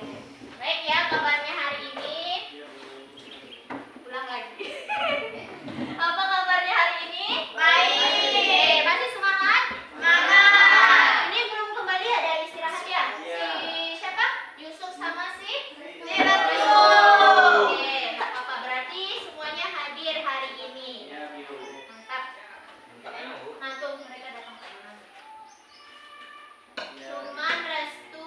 Baik ya, kabarnya hari ini. Ulang lagi. Apa kabarnya hari ini? Baik. Masih semangat? Semangat. Ini belum kembali ya dari istirahat ya? Si siapa? Yusuf sama si Ratu. Oke, nggak apa-apa. Berarti semuanya hadir hari ini. Mantap. Nah tuh mereka datang. Cuman Restu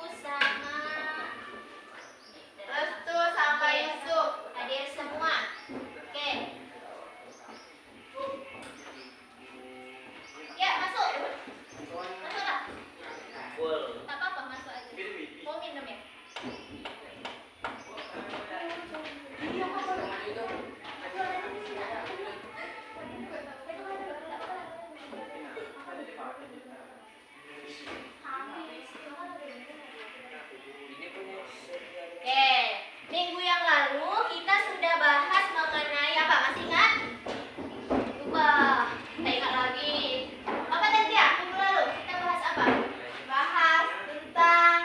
sama Yusuf hadir semua. Oke. Ya, masuk. Masuklah. Tak apa-apa, masuk aja. Mau minum ya? Oke, minggu yang lalu kita sudah bahas mengenai apa? Masih ingat? Lupa, kita ingat lagi. Apa tadi ya? Minggu lalu kita bahas apa? Bahas tentang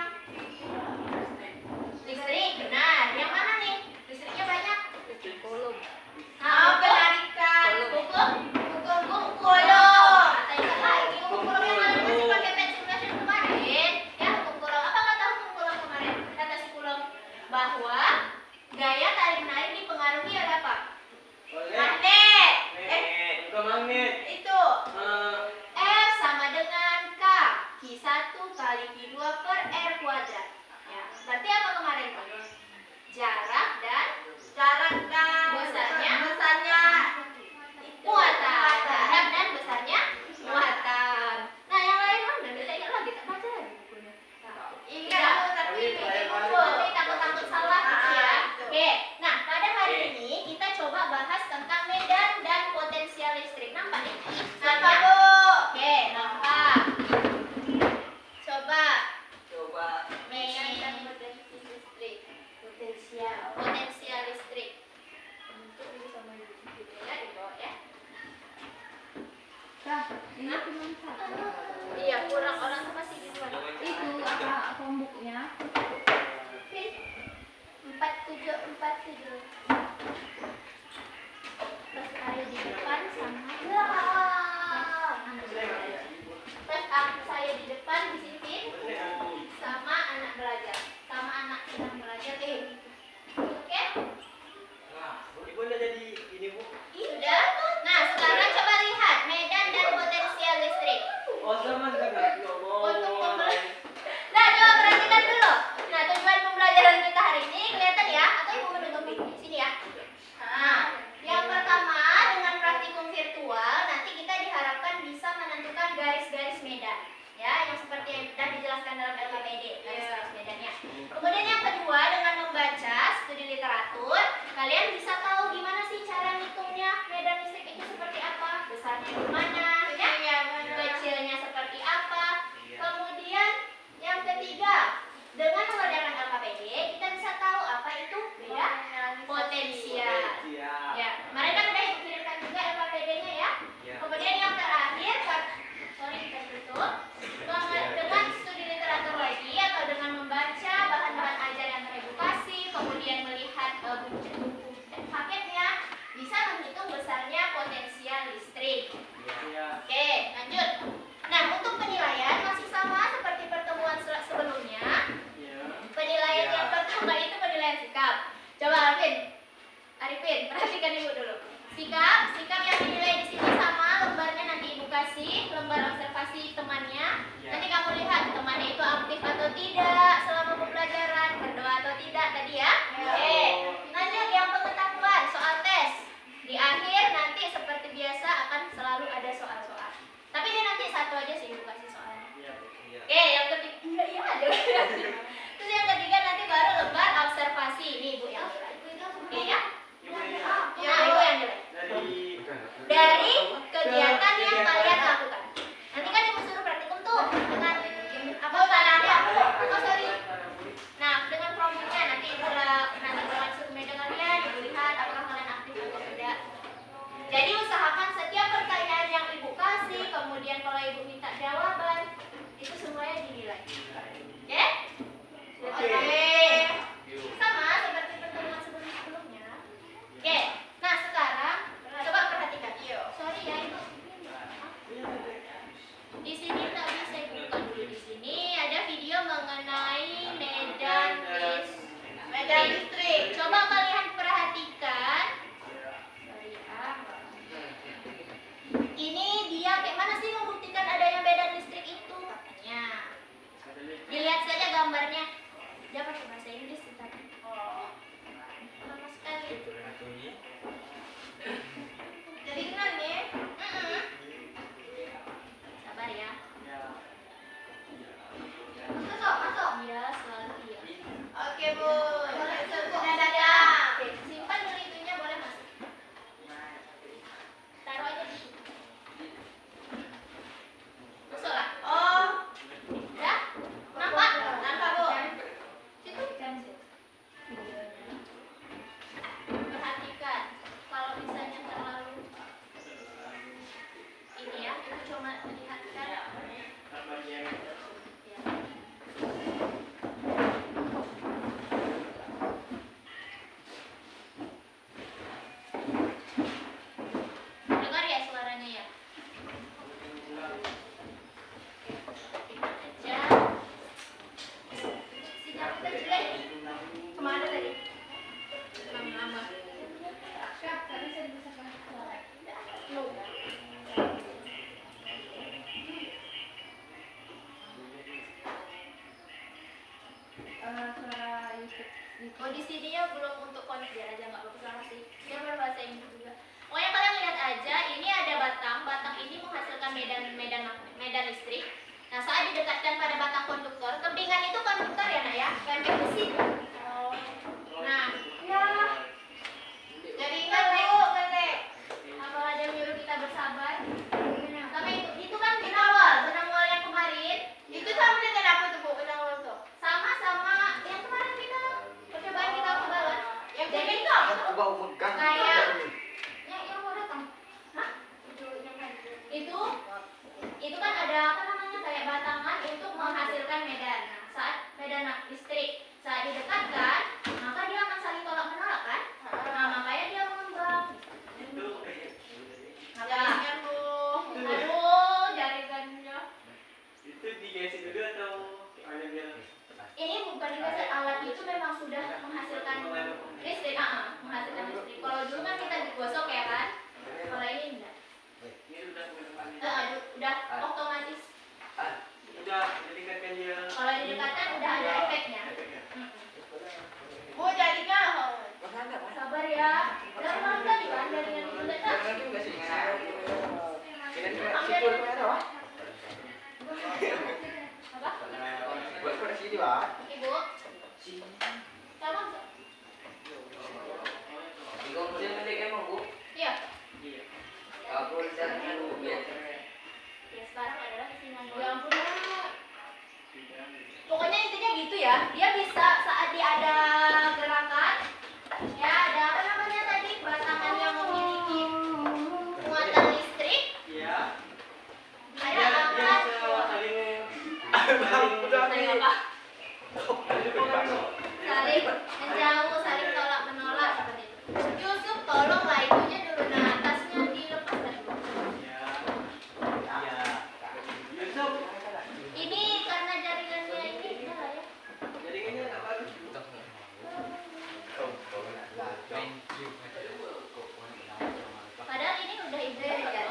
listrik, benar. Yang mana nih? Listriknya banyak? Penarikan kulum. Kata ingat lagi hukum kulum yang mana masih pakai pen simulation kemarin? Ya, hukum kulum. Apa kata hukum kulum kemarin? Kata si kulum bahwa gaya tarik menarik dipengaruhi oleh apa? Magnet. Bukan magnet. Itu. F sama dengan K. Q1 kali Q2 per R kuadrat. Ya, berarti apa kemarin? Jarak dan besarnya muatan. Jarak dan besarnya muatan. Nah, yang lain mana? Kita ingat lagi, tak baca lagi bukunya. Ingat, tapi takut salah gitu ya. Oke, nah pada hari ini kita coba bahas tentang medan dan potensial listrik. Nampak nih? Nampak Bu? Oke, nampak. Coba medan dan potensial listrik. Potensial listrik. Untuk dulu sama ibu ya, di bawah ya. Ini cuma satu. Iya, kurang orang tuh masih di luar. Itu apa pembuknya? 4747. Terus saya di depan sama terus saya di depan di sini sama anak belajar, sama anak sedang belajar. Oke? Ibu udah jadi ini Bu. Sudah. Nah, sekarang coba lihat medan dan potensial listrik. Oh sama dengan Untuk Nah, coba perhatikan dulu. Nah, tujuan pembelajaran kita hari ini kelihatan ya? Atau ibu menutupi di sini ya? Nah, yang pertama dengan praktikum virtual nanti kita diharapkan bisa menentukan garis-garis medan, ya, yang seperti yang sudah dijelaskan dalam LKPD, garis-garis medannya. Kemudian yang kedua dengan membaca studi literatur, kalian bisa tahu gimana sih cara ngitungnya medan listrik itu seperti apa, besarnya gimana, ya, kecilnya seperti apa. Kemudian yang ketiga, dengan mengerjakan LKPD kita bisa tahu apa itu beda potensial. Ya, kemarin kan udah kirimkan juga LKPD-nya ya. Kemudian yang terakhir, kita tutup dengan studi literatur lagi atau dengan membaca bahan-bahan ajar yang teredukasi, kemudian melihat buku paketnya, bisa menghitung besarnya potensial listrik. Oke, lanjut. Nah, untuk penilaian masih sama seperti pertemuan sebelumnya. Penilaian yang pertama itu penilaian sikap. Coba Arifin, perhatikan ibu dulu. Sikap yang dinilai di sini sama lembarnya nanti ibu kasih, lembar observasi temannya. Nanti kamu lihat temannya itu aktif atau tidak selama pembelajaran, berdoa atau tidak tadi ya. Oke. Lanjut yang pengetahuan soal tes. Di akhir nanti seperti biasa akan selalu ada soal-soal. Tapi ini nanti satu aja sih ibu kasih soalnya. Oke, yang ketiga iya ada. Terus yang ketiga nanti baru lembar observasi. Ini ibu yang nilai. Oke ya? Nah, ibu yang nilai. Dari kegiatan yang kalian lakukan. Nanti kan ibu suruh praktikum tuh dengan apa? Sorry. Nah, dengan Oh di sininya belum untuk connect, biar aja nggak bagus sih. Dia berbahasa Inggris juga. Pokoknya kalian lihat aja, ini ada batang ini menghasilkan medan listrik. Nah saat didekatkan pada batang konduktor, kempingan itu konduktor ya nak ya, kayak besi. Nah, ya. Jadi ingat Bu, apa ada yang nyuruh kita bersabar? Sama itu kan benang wol yang kemarin. Itu sama dengan apa tuh Bu, benang wol tuh? Sama yang kemarin kita percobaan kita ke bawah. Yang jadi itu apa tuh? Bau megang. Kayak yang mau datang. Hah? Itu kan ada apa namanya kayak batangan untuk menghasilkan medan. Nah, saat medan listrik saat didekatkan, maka dia akan saling tolak menolak kan? Nah, makanya dia mengembang. Jaringan tuh. Aduh, jaringannya. Itu digeser dulu atau ada biar Ini bukan juga alat itu memang sudah menghasilkan listrik, menghasilkan listrik. Kalau dulu kan kita digosok ya kan? Kalau ini enggak. ini Udah otomatis. udah didekatkan dia. Kalau didekatkan udah ada efeknya. Bu jadinya Sabar ya. Udah malam tadi kan jaringan itu udah tak. Apa? Ibu. Sama enggak? Iya. Iya. Ya sekarang adalah kesingan. Ya ampun. Pokoknya intinya gitu ya. Dia bisa saat dia ada gerakan, ya ada apa namanya tadi batangan yang memiliki muatan listrik. Iya. Ada Dia angkat. bisa Saling apa? Saling menjauh, saling tolak menolak seperti itu. Yusuf tolonglah itunya dulu, nah atasnya dilepaskan dulu. Iya. Iya. Yusuf, Ini karena jaringannya ini salah ya. jaringannya nggak bagus. Padahal ini udah ideal ya.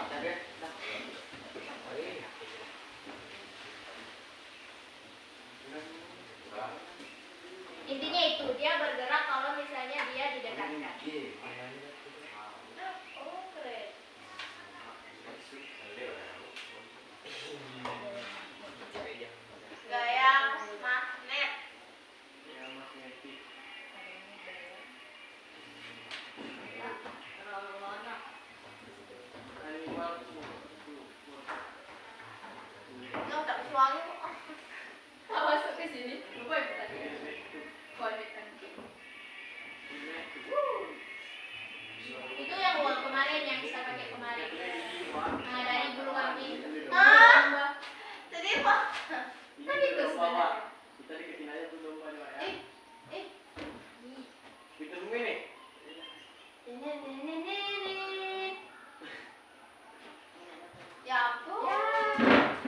Intinya itu dia bergerak kalau misalnya dia didekatkan. Oh keren. gaya magnet. Ya, magnetik. Animal. Nó tập xoắn. Masuk ke sini. Boleh tadi. Konekkan. Itu yang uang kemarin yang kita pakai kemarin. Nah dari bulu kambing. Jadi apa? Tadi itu sebenarnya. Kita deketin aja tuh domba nih, Pak, ya. Eh. Kita tungguin nih. Ya ampun.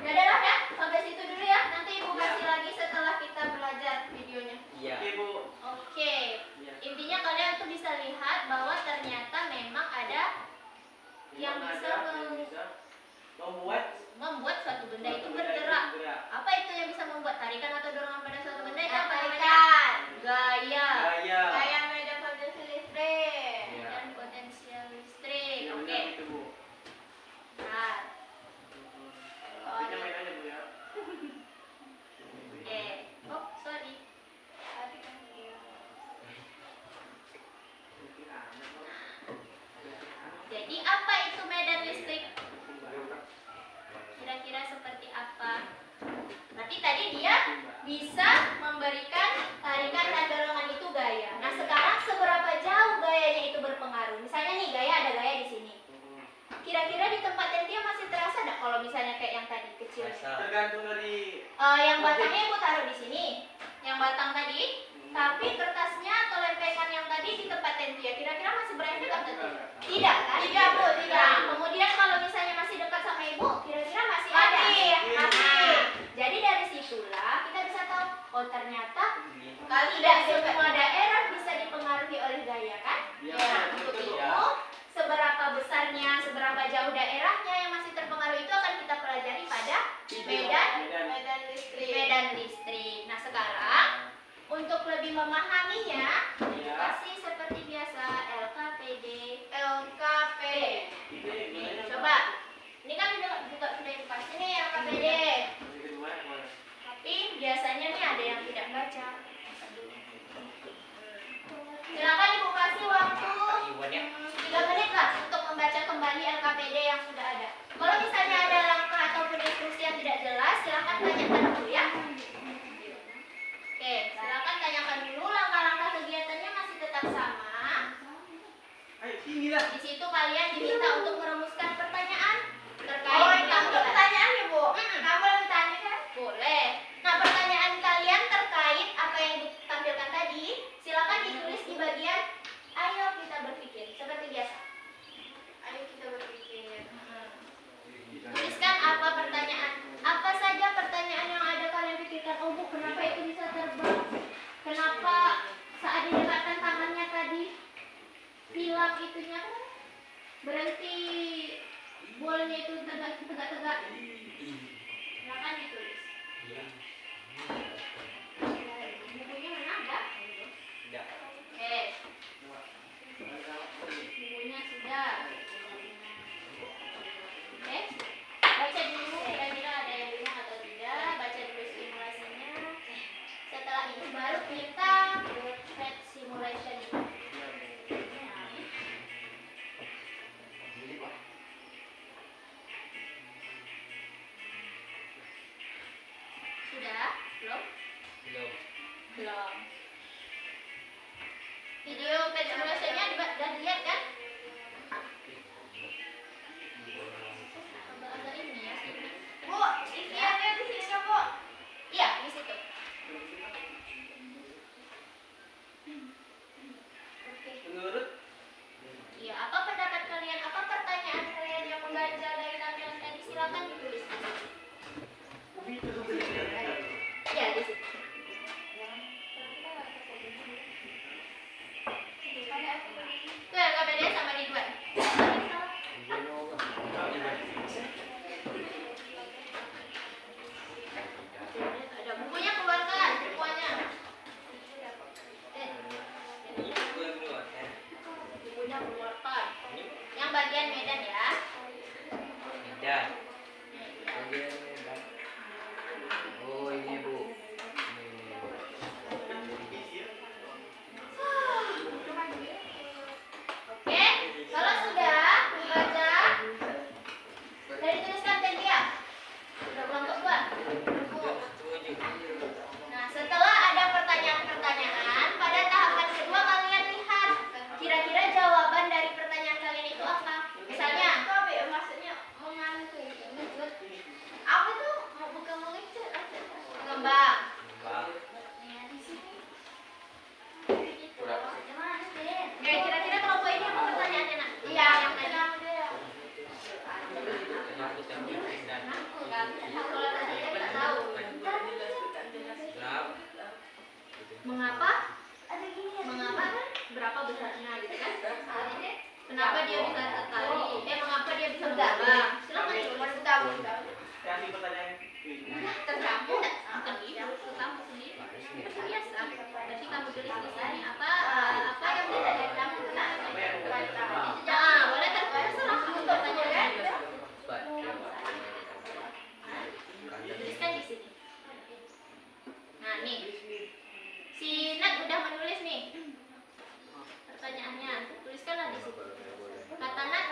Ya udah lah ya, sampai situ dulu ya. Nanti ibu kasih lagi setelah kita belajar videonya. Iya. Oke, Bu. Oke. Iya. Intinya kalian tuh bisa lihat bahwa ternyata memang ada yang bisa membuat suatu benda itu bergerak. Apa itu yang bisa membuat tarikan atau dorongan pada suatu benda itu apa namanya? Tarikan. Gaya. Gaya. Gaya medan potensi listrik. Iya. Dan potensial listrik. Iya, Oke. benar itu, Bu. Nah, Kita main aja, Bu, ya. oke. Oh, sorry. Jadi apa itu medan listrik? Kira-kira seperti apa? Berarti tadi dia bisa memberikan tarikan dan dorongan itu gaya. Nah sekarang seberapa jauh gayanya itu berpengaruh? Misalnya nih gaya ada gaya di sini. Kira-kira di tempat yang dia masih terasa nggak kalau misalnya kayak yang tadi kecil? Tergantung dari Yang batangnya ibu taruh di sini, yang batang tadi. Tapi kertasnya atau lempengan yang tadi di tempat tentia, kira-kira masih berefek atau tidak? Tidak kan? Tidak, Bu, tidak. Nah, kemudian kalau misalnya masih dekat sama ibu, kira-kira masih ada? Masih. Masih. Jadi dari situlah kita bisa tahu, oh ternyata Kali tidak dari semua daerah bisa dipengaruhi oleh gaya kan? Iya, Nah, betul, untuk itu, ya. seberapa besarnya, seberapa jauh daerahnya yang masih terpengaruh itu akan kita pelajari pada medan medan listrik. medan listrik. Nah sekarang untuk lebih memahami memahaminya, Iya. kasih seperti biasa LKPD. LKP. Coba, ini kan juga sudah dikasih nih LKPD. Masih kedua yang mana? Tapi biasanya nih ada yang tidak baca. Silakan Ibu kasih waktu 3 menit lah untuk membaca kembali LKPD yang sudah ada. Kalau misalnya ada langkah ataupun instruksi yang tidak jelas, silakan tanyakan dulu ya. Oke, silakan tanyakan dulu langkah-langkah kegiatannya masih tetap sama. Ayo sini lah. Di situ kalian diminta untuk merumuskan pertanyaan terkait Oh, dengan kamu pertanyaan ya, Bu? Kamu boleh tanya kan? boleh. Nah, pertanyaan kalian terkait apa yang ditampilkan tadi, silakan ditulis di bagian ayo kita berpikir seperti biasa. Ayo kita berpikir. Tuliskan apa pertanyaan. Apa saja pertanyaan yang ada kalian pikirkan. Oh Bu, kenapa itu bisa terbang? Kenapa saat dilekatkan tangannya tadi hilang itunya? Berhenti bolanya itu tegak-tegak. Silakan ditulis. Bukunya mana ada? Oke. Bukunya sudah. Oke. Baca dulu kira-kira ada yang bingung atau tidak. Baca dulu simulasinya. Setelah itu baru kita buat pet simulation. Sudah? Belum? Belum. Video pet simulationnya udah dilihat kan? Agak ini ya. Bu, isiannya di sini kan, Bu? Iya, di situ. Oke. Menurut Iya, apa pendapat kalian? Apa pertanyaan kalian yang mengganjal dari tampilan tadi? Silakan ditulis. Iya, di situ. Tuh, LKPD sama Ridwan. Ada bukunya, keluarkan bukunya. Bukunya keluarkan. Yang bagian Medan ya. Oh ini Bu. Oke, kalau sudah membaca, dari tuliskan tadi ya. Sudah kelompok dua. Nah, setelah ada pertanyaan-pertanyaan, pada tahapan kedua kalian lihat kira-kira jawaban dari pertanyaan kalian itu apa. Misalnya, Tapi maksudnya mengantuk. Apa tuh? Bukan mengejar. mengembang. Bang. Oke, kira-kira kelompok ini apa pertanyaannya nak? Iya, yang tadi. Kalau tadi saya nggak tahu. Mengapa? Mengapa? Berapa besarnya gitu kan? Kenapa dia bisa tertarik? Mengapa dia bisa terbang? Silakan ditulis. kasih pertanyaan. Tercampur, bukan ibu, kamu sendiri. Seperti biasa. Berarti kamu tulis di sini apa yang tidak dari kamu Nah, boleh terserah kamu pertanyaan. Tuliskan di sini. Nah, nih. Si Nat udah menulis nih. Pertanyaannya, tuliskanlah di situ. Kata Nat,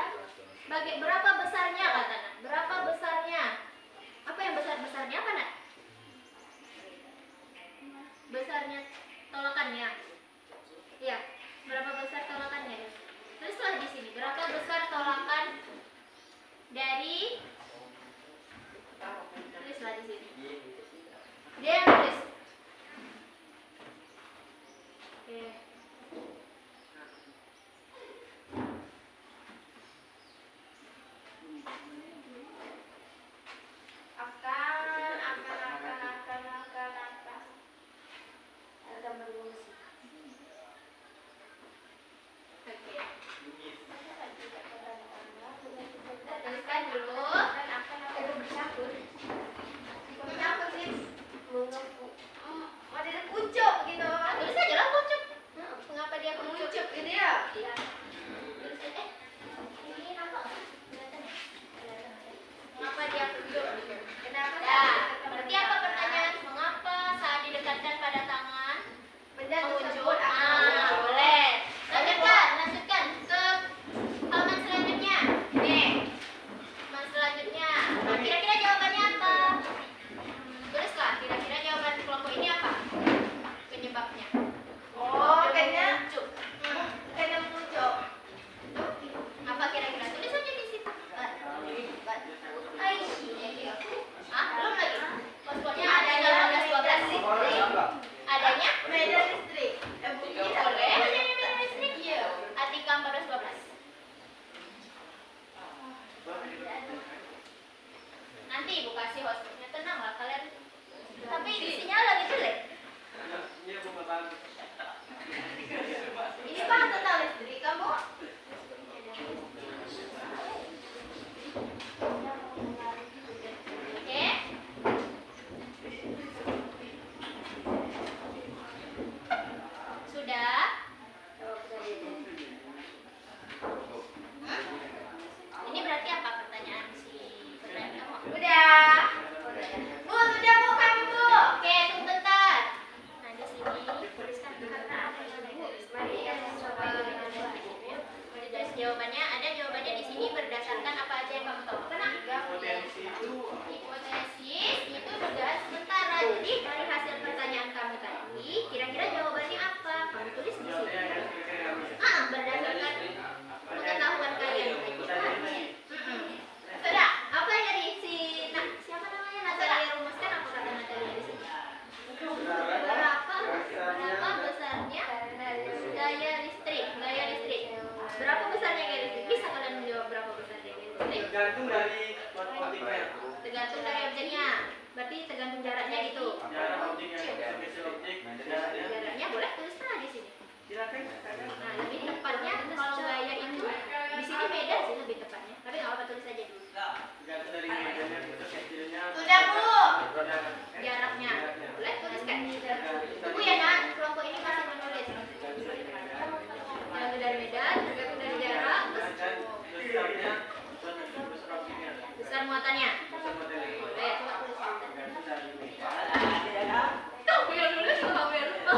berapa besarnya kata Nat? Berapa besarnya? Apa yang besar-besarnya apa Nat? Besarnya tolakannya. Iya, berapa besar tolakannya? Tulislah di sini, berapa besar tolakan dari tulislah di sini. Dia yang tulis. Oke. Tuliskan dulu. Tulis aja lah, jawabannya. Ada jawabannya di sini berdasarkan apa aja yang kamu tahu. Kena? Hipotesis itu Hipotesis itu tugas sementara. Jadi dari hasil pertanyaan kamu tadi, kira-kira jawabannya apa? Kamu tulis di sini. Berdasarkan pengetahuan kalian. Sudah, apa yang dari siapa namanya? Natalia rumuskan apa kata Natalia di sini? Berapa besarnya gaya listrik? Gaya listrik. Berapa besarnya gaya listrik? Bisa kalian menjawab berapa besarnya gaya listrik? tergantung dari objeknya. Tergantung dari objeknya. Berarti tergantung jaraknya gitu. Jarak objeknya, spesial objek, jaraknya. Jaraknya boleh tulis di sini. Silakan. Nah, lebih tepatnya kalau gaya itu di sini beda sih lebih tepatnya. Tapi nggak apa-apa tulis aja dulu. Tergantung dari medianya, kecilnya. Sudah, Bu. Jaraknya. Boleh tuliskan. Tunggu ya, Nak. Kelompok ini masih menulis. Tergantung dari medan, tergantung dari jarak, terus Besarnya, besar objeknya. besar muatannya. Besar modelnya. Boleh, coba tuliskan. Tergantung dari media. Kamu yang nulis kamu yang lupa.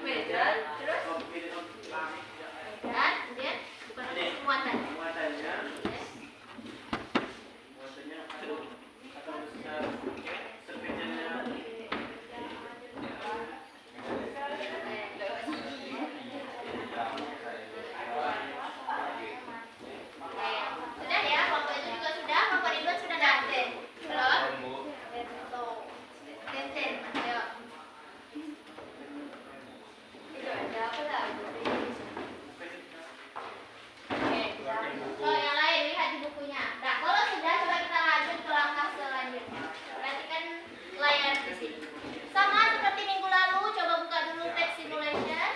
Medan, terus medan, kemudian bukan objek, muatan. muatannya Yes. atau besar spesialnya. Sudah ya, kelompok itu juga sudah. Kelompok Ridwan sudah nanti. Belum? Tenten, ayo. Itu ada apa lah? Oke. Oh, yang lain lihat di bukunya. Nah, kalau sudah, coba kita lanjut ke langkah selanjutnya. Perhatikan layar di sini. Sama seperti minggu lalu, coba buka dulu page simulation.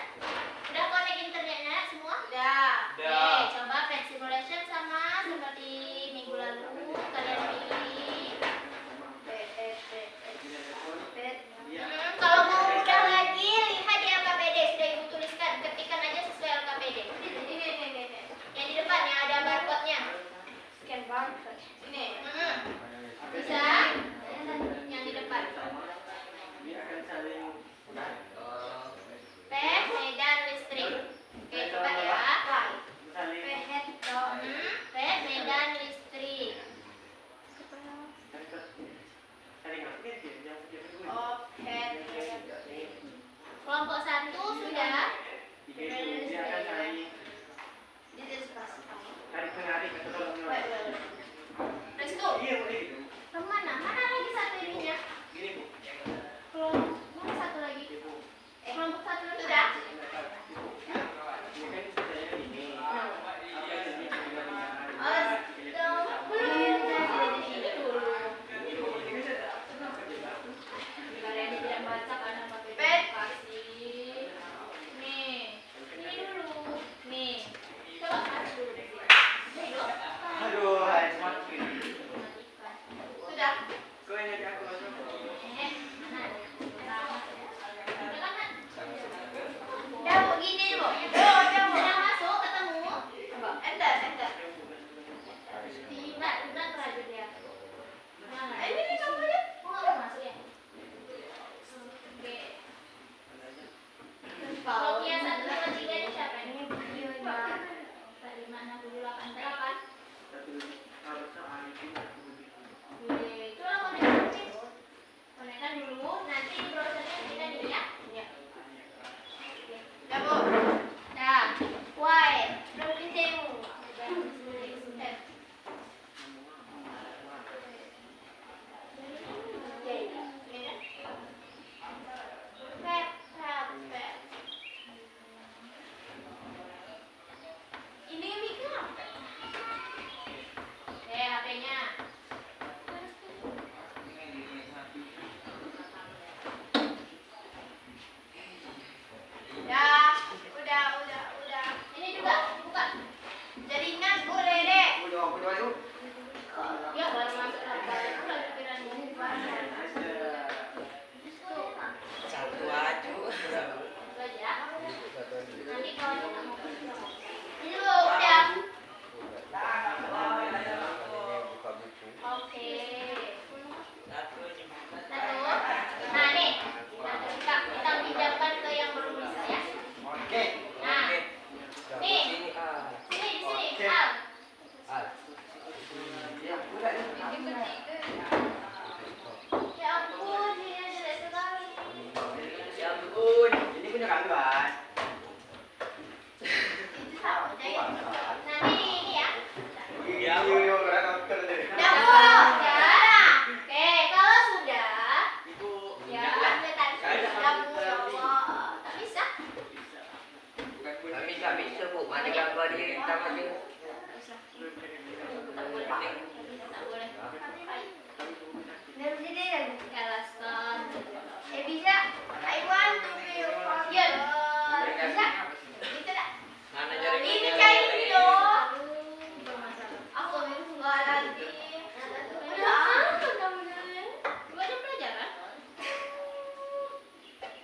Udah connect internetnya semua? Sudah. Oke, coba page simulation sama seperti minggu lalu. Kalian pilih. Kalau mau mudah lagi, lihat di LKPD. Sudah Ibu tuliskan. Ketikkan aja sesuai LKPD. Yang di depan yang ada barcode-nya. Scan barcode. Ini. Bisa? Yang di depan. Dia akan saling Pet, medan, listrik. Oke, coba ya. saling Pet, medan, listrik. saling aktif ya, yang kedua. Oke. Kelompok 1 sudah. Dia akan saling tarik menarik atau tolong menolong. Let's go. Iya, boleh gitu. Kemana? Mana lagi satu ininya? Gini, Bu. Kelompok mana satu lagi? Kelompok 1 sudah. Ini kan saya ini. Apa ini juga Belum. Ini dulu. Kalian tidak baca karena pakai aplikasi. Nih, ini dulu. Nih, coba kasih dulu. Nih, dulu. Aduh, hai smart screen. Sudah. Kau yang ngajak aku masuk. Mana? Udah kan? Udah, Bu, gini, Bu. Udah masuk, ketemu. Coba, enter. Tidak terakhir ya. Mana? Ini kamu lihat. Kok nggak mau masuk ya? Oke. Kalau Kia 1, 2, 3 ini siapa ini? 4, 5, 6, 7, 8, 8. Itulah konekkan dulu. Nanti di browsernya kita di ya. Sudah, Bu. Nah, why? Berarti temu. Ini Mika. HP-nya. bisa bisa bu, mana gambar dia kita maju. Tak boleh. Tak boleh. Dari sini lagi. Alasan. Bisa. I want to be your partner. Bisa? Bisa tak? Mana jadi Ini cair dong. Aku enggak lagi. Ada apa kamu ini? Baca pelajaran?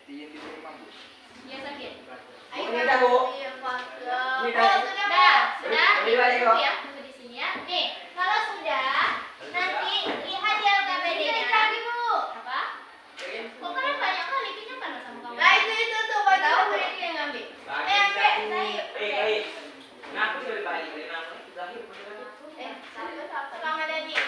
Dia di rumah bu. Ya sakit. Bu, ini dah, Bu. Iya, Ini Pak. dah. Sudah. Ini balik, kok. Ya, tunggu di sini ya. Nih, kalau sudah, nanti lihat ya KBD-nya. Lagi, Bu. Apa? Kok kalian banyak kali pinjam kan sama kamu? Nah, itu tuh, Pak. Tahu mereka yang ngambil. Ambil, saya. Kenapa sih balik dari nama? Tukang ada nih.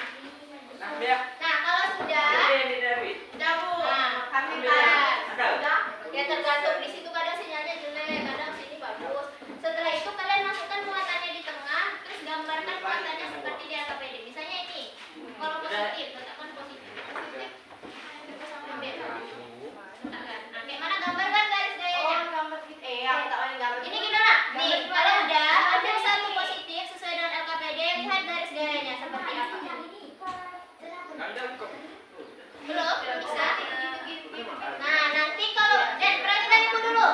Nah, dia. Nah, kalau sudah, Ini David. udah, Bu. Nah, Kami ambil kan. ada. Sudah. Ya tergantung di situ kadang sinyalnya jelek, kadang sini bagus. Setelah itu kalian masukkan muatannya di tengah, terus gambarkan muatannya seperti di AKPD. Misalnya ini. Kalau positif, letakkan positif. Positif. Ambil. Letakkan. Nah, kayak mana gambarkan garis gayanya? Aku tak boleh gambar. Ini gimana? Nih, kalau udah ada satu positif sesuai dengan LKPD, lihat garis gayanya seperti apa. Belum? Bisa? Nah, nanti kalau perhatikan ibu dulu.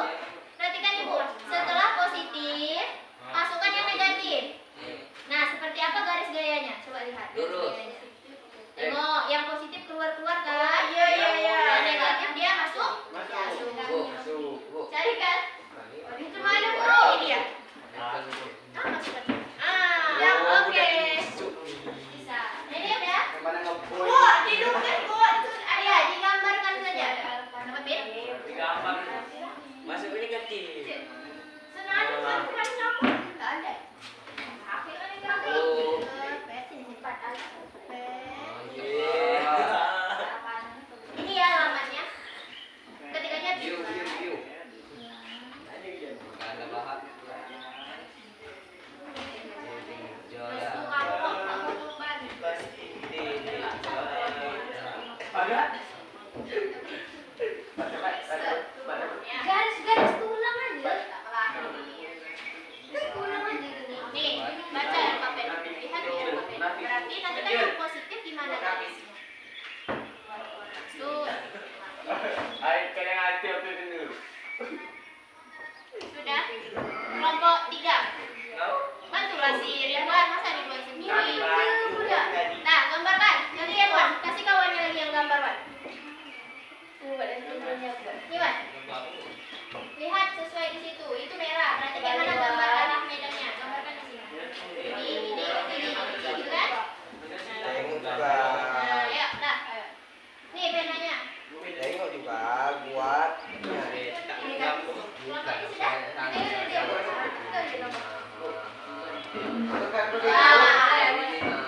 Perhatikan ibu. Setelah positif, masukkan yang negatif. Nah, seperti apa garis gayanya? Coba lihat. Garis Lurus. gayanya. Tengok, yang positif keluar-keluar kan? Iya. Yang negatif dia masuk. Masuk. Bu, masuk bu. Cari kan? Itu mana bu? Ini dia. Ah, masukkan. Yang oke. Bisa. Ini udah. Kemana ngepoin? Hidupkan itu ada digambarkan saja. Nama Pin? Digambar. Masuk ini kecil. Senang bukan kamu. Enggak ada. HP kan yang gambar. Oh. Sini simpan Iya. Ini ya alamatnya. Ketikanya View. View. Ada bahan. Jola. Ada? Garis-garis tulang aja. Tulang aja gini. Nih, baca ya Pak Pen. Lihat ya Pak Pen. Berarti nanti kan yang positif gimana garisnya? Tuh. Ay, kaya nga ate ako dulu. Sudah. Kelompok 3. Bantulah si Ridwan, masa Ridwan sendiri. Udah. Nah, gambarkan. Jadi ya, Wan, kasih kawannya lagi yang gambar, Wan. Nih, Wan. Lihat sesuai di situ. Itu merah. Berarti gimana gambar arah medannya? Gambarkan di sini. Ini gitu kan? Tengok juga. Nah, ya, dah. Nih penanya. Tengok juga buat. Kelompok ini sudah.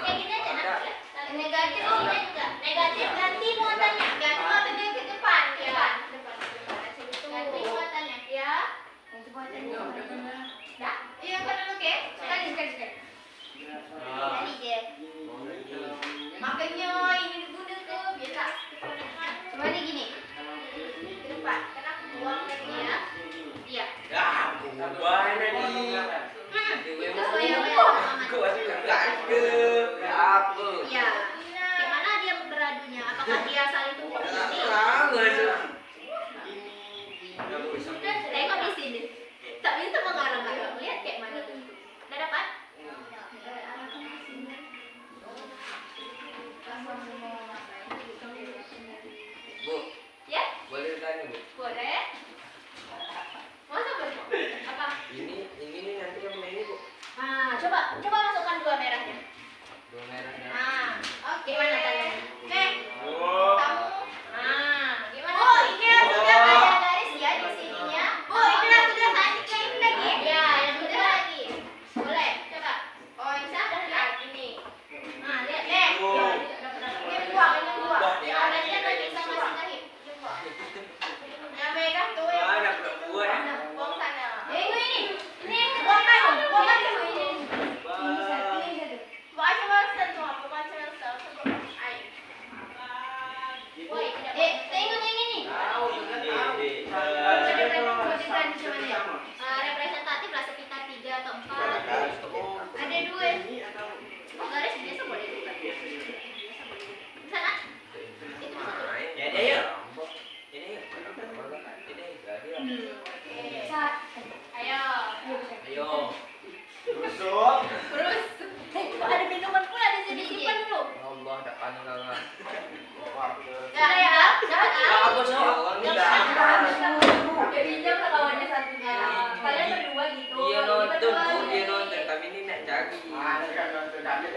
Kayak gini aja nah. Negatif ini juga. Negatif ganti muatannya. Ganti muatannya ke depan. Ganti muatannya ya. Ganti muatannya. Dah. Iya kan oke. Sekali. Tadi je. Makanya ini guna ke biasa. Cuma ni gini. Ke depan. Kan aku buang lagi ya. Iya. Buah na di. Sesuai yang alamat. Kau masih Apa? Iya. Kayak mana dia beradunya? Apakah dia saling tumpuk ini? Sudah, tengok di sini. Tak bisa mengarang-arang. Lihat kayak mana tuh. Dah dapat? Bu, Ya? boleh tanya bu? Boleh. Masa boleh? Apa? Ini nanti yang ini bu. Coba masukkan 2 merahnya.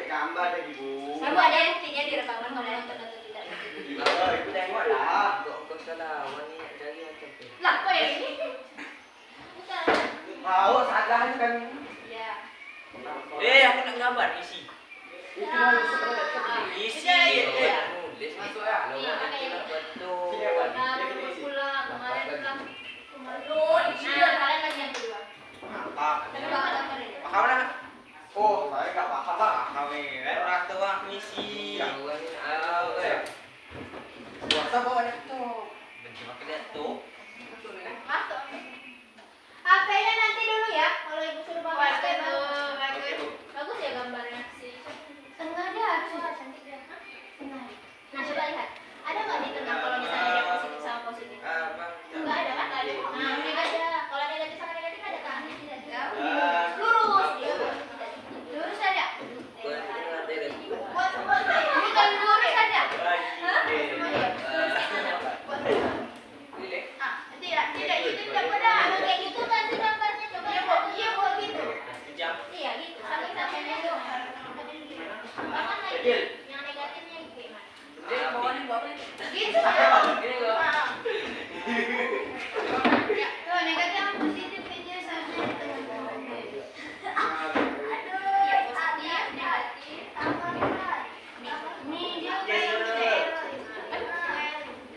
gambar tadi Bu. Ibu ada buktinya di rekaman kamu nonton atau tidak? Oh, itu tengok lah. Kok salah wanita cari macam tu. Lah, kok yang ini? Bukan. Mau salah kan. Ya. Aku nak gambar isi. Itu harus sebenarnya. Isi. Nulis masuk ya. Iya, Kalau makanya kita betul. Sini apa? Nah, baru pulang kemarin kan. Kemarin. Nah, kalian lagi yang kedua. Mantap. Tapi bakal gambar ini. Paham nak? Oh, saya enggak paham Pak. Kami orang tua misi. Kawan awak. Puasa bawa laptop. Benci makan laptop. Masuk. HP-nya nanti dulu ya. Kalau ibu suruh bawa HP baru. Bagus ya gambarnya sih. Tengah dia sudah cantik dia. Tengah. Nah, coba lihat. Ada nggak di tengah kalau misalnya dia positif sama positif? Nggak ada kan? Nah, negatif ada. Kalau negatif sama negatif ada kan? Lurus dia. Lurus ada. Bukan lurus ada. Hah? Tidak, tidak, itu tidak pada. Kalau kayak gitu kan sih gambarnya coba. Iya, buat gitu. Jam. Iya, gitu. Samping-sampingnya doang. Bahkan lagi yang negatifnya gimana? Gitu. Ini loh. Ya, tuh negatif sama positif dia seharusnya di tengah-tengah. Aduh, ya positif, negatif, apa? Nih dia kayak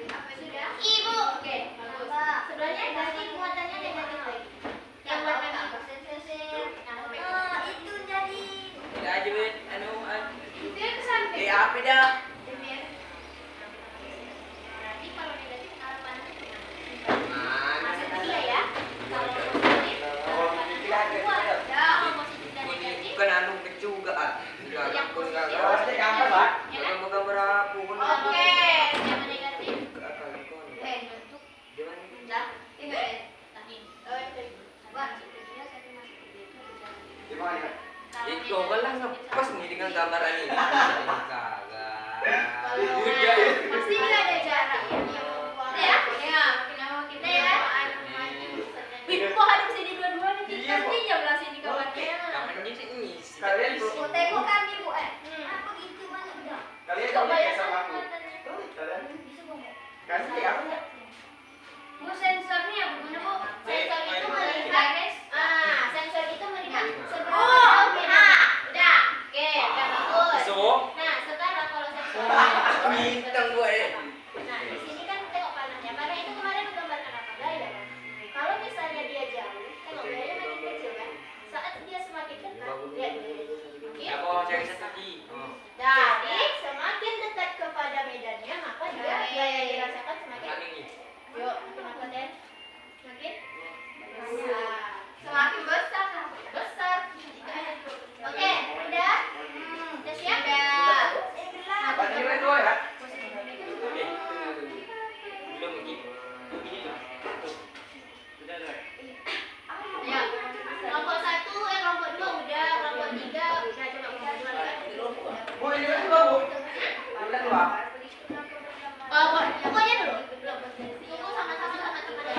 apa sudah? Ibu, oke, bagus. Sebelahnya ganti muatannya negatif lagi. Yang warna apa? Sensor. Itu jadi. Tidak aja bet. Itu yang kesamping. Apa dah? Berarti kalau negatif harapannya Nah, masih tiga ya. Kalau positif harapannya dua. Ya, kalau positif dan negatif. bukan anu kecugaan. Yang positif. Pasti gambar, Pak. Ya kan? Gambar aku pun. Oke, yang negatif. Akal kau. Bentuk. Jangan. Dah, tinggal ya. Tadi. Sabar, sepertinya satu masuk. Di mana? Itu malah ngepas nih dengan gambaran ini. Kagak. Pasti dia ada jarak ya. Ya, makin lama makin ya. Wih, kok harus sini dua-dua nih? Nantinya belah sini kawannya. Kamar ini sini. Kalian Bu, tengok kami bu. Apa gitu banget dah. Kalian Coba boleh ya sama sama aku. muatannya. Kalian Bisa bu nggak? kasih aku. Bu, sensornya gimana bu? Sensor itu melihat. Sensor itu melihat seberapa jauh beda. Udah. Oke, udah bagus. So. Nah, sekarang kalau sensor. Bintang gua ya. Nah, di sini kan tengok panahnya. Panah itu kemarin menggambarkan apa? Gaya kan? Kalau misalnya dia jauh, tengok gayanya makin kecil kan? Saat dia semakin dekat, lihat dulu. Ya kau cari sendiri. Jadi, semakin dekat kepada medannya, maka dia gaya dirasakan semakin. Yuk, makin apa Den? Semakin besar. Semakin besar. Besar. Oke, udah? Udah siap? Udah. Nah, Bandingnya dua ya. Belum lagi. Sudah dah. Ya, kelompok 1, kelompok 2 udah, kelompok 3 udah, coba kita jual. Bu, ini kan dua, Bu. Ini kan dua. Pokoknya dulu. Tunggu sama-sama teman-teman.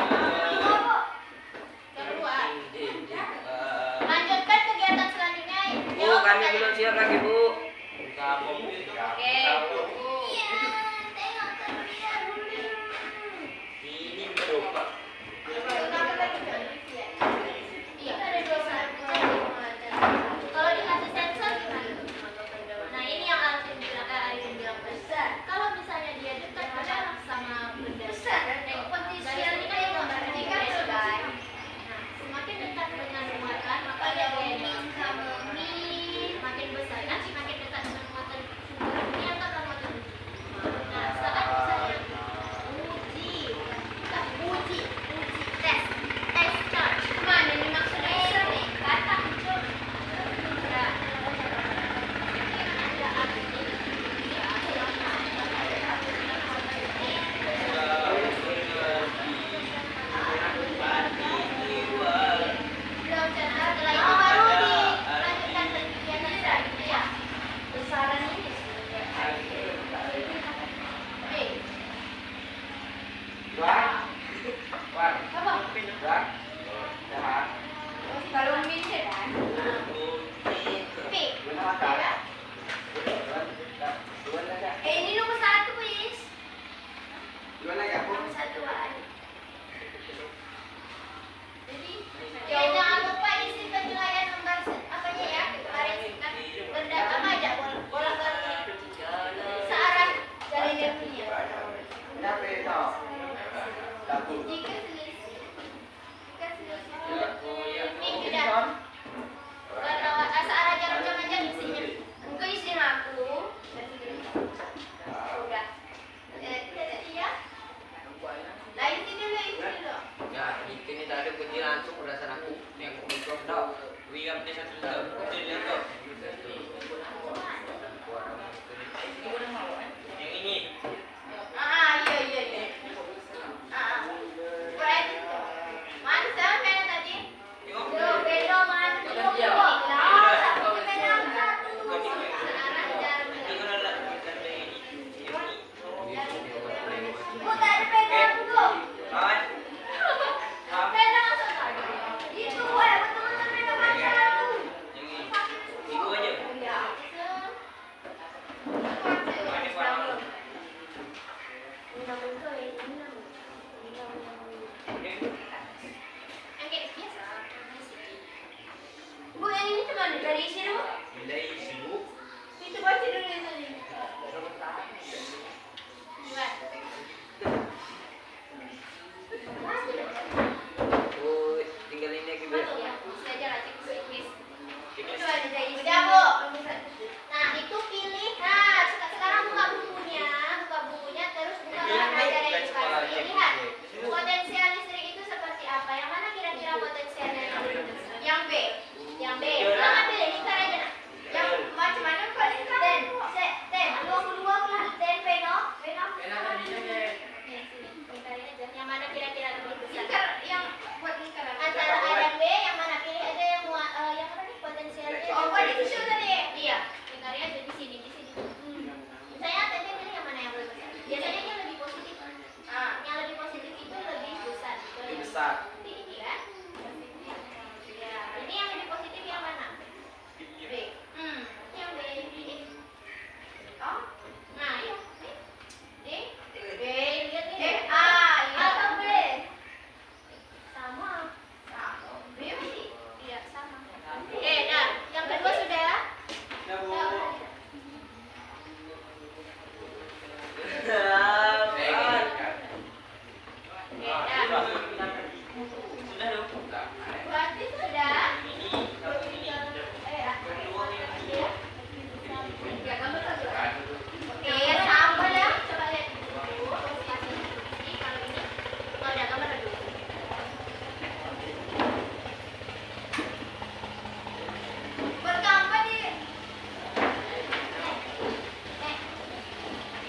Keluar. Lanjutkan kegiatan selanjutnya. Bu, kami belum siap lagi, Bu. Kamu. Oke. Iya, tengok terlebih dahulu. Ini berapa? Iya, ada 21. Kalau dikasih sensor gimana? Nah, ini yang Alvin bilang besar. Kalau misalnya dia dekat sama benda besar, potensial ini kan gambarnya guys. Nah, semakin dekat dengan muatan, maka dia gaya makin besar kan? Semakin dekat dengan muatan lantai satu tuh. Itu lihat tuh. Yang ini. Iya. Keren. Mana sih pena tadi? Tengok. Tuh, pena mana? Bukan dia. Satu pena satu. Sekarang jarum. Nanti kalau lantai ini. Bu, tak ada pena dulu. Kawan. Pena masuk tak? Itu, ada betul-betul pena mana satu. Yang ini. Itu aja. Mana warna? Bu, yang ini cuma dari isi dulu. Mulai sibuk. Itu baca dulu yang tadi. Buat. Oh, tinggal ini lagi Betul ya. Belajar aja ke Inggris. Checklist. Udah, Bu. Nah, itu pilih. Nah, sekarang buka bukunya. Buka bukunya, terus buka bahan ajar yang dikasih. Lihat. Potensial listrik itu seperti apa? Yang mana kira-kira potensialnya? Yang B. Yang B. Silakan pilih. Nikah aja, nak. Yang macam mana paling kamu? Ten. 22 kelas. Ten, Peno. Pena tadinya kayak Nikahin aja. Yang mana kira-kira lebih besar? Lingkar yang buat lingkar. Antara A dan B, yang mana pilih aja yang yang apa nih potensialnya? Oh, buat itu sudah nih. Iya, lingkarnya ada di sini. Misalnya tadi pilih yang mana yang lebih besar? Biasanya yang lebih positif. Yang lebih positif itu lebih besar. Lebih besar. Seperti ini kan? Ya, ini yang lebih positif yang mana? B. Yang B. Oh, nah iya. D. B. Lihat nih. Iya. Atau B. Sama. B sih. Iya, sama. Dah. Yang kedua sudah. Ya, Bu. Dah. Sudah dong. Berarti sudah. Ini, satu ini. Ya, gambar satu. Oke, sama ya. Coba lihat dulu. Ini kalau ini. Oh, udah gambar dulu. Bergambar di.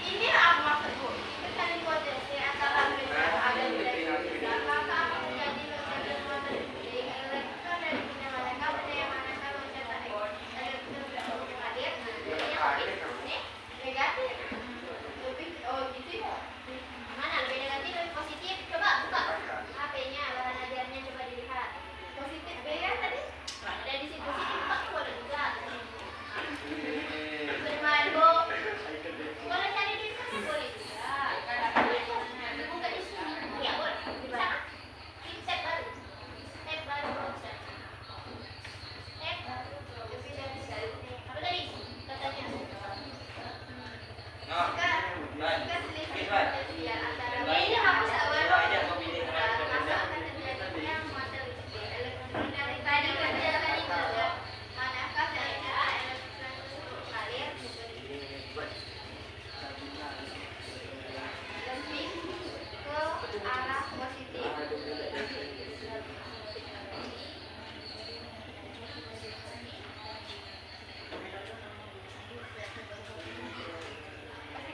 Ini apa maksudku? Kita di potensi antara mereka ada di dalam maka akan menjadi loncatan muatan di elektron dari punya mereka pada yang manakah loncatan elektron hadir ini negatif. Lebih gitu ya. Mana lebih negatif lebih positif? Coba buka HP-nya, bahan ajarnya coba dilihat. Positif B ya tadi? Ada di situ sini buka boleh juga. Bermain Bu. Boleh cari di sana boleh juga. Buka di sini. Ya boleh. Bisa. Klik tab baru. Tab baru browser. Tab baru. Lebih dari satu. Apa tadi? Katanya. Nah, Wan. Oke, Wan. Ya, antara Ini hapus tak Coba Wan? aja kau pilih mana yang masa berbeda. akan terjadinya muatan listrik elektron dari tadi kerjakan itu ya. Manakah daya elektron tersebut mengalir lebih ke arah positif.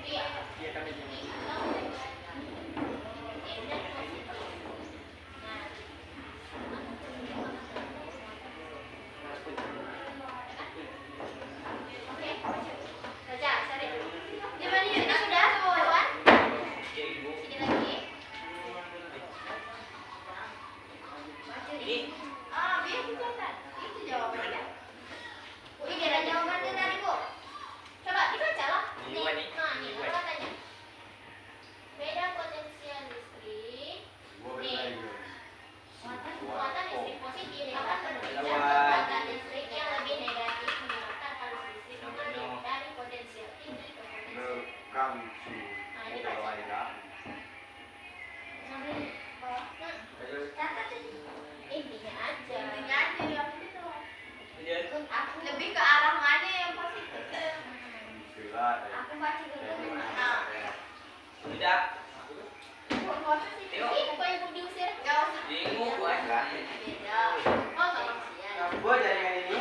Iya. Iya, kami di sini. Oke, baca, cari dulu. Gimana ini sudah semua kawan? Oke, Ibu. Sedikit lagi. Ini Biar dicatat. Itu jawabannya. Bu, ini ada jawabannya tadi, Bu. Coba dibaca lah. Ini, Wan, nih. Nah, nih, Ini, Wan. apa katanya? Beda potensial listrik. Nih. Muatan listrik positif akan berbeda muatan listrik yang lebih negatif menyebabkan arus listrik mengalir dari potensial tinggi ke potensial. Nah, ini baca. Sampai bawah. Catat aja. Intinya aja. Intinya aja di waktu itu. lihat. Aku lebih ke arah mana yang positif? Aku baca dulu. Nah, Sudah. Buat positif. Ih, kok ibu diusir? gak usah. Bingung gua aja. Beda. Oh, nggak manusia. Gua jaringan ini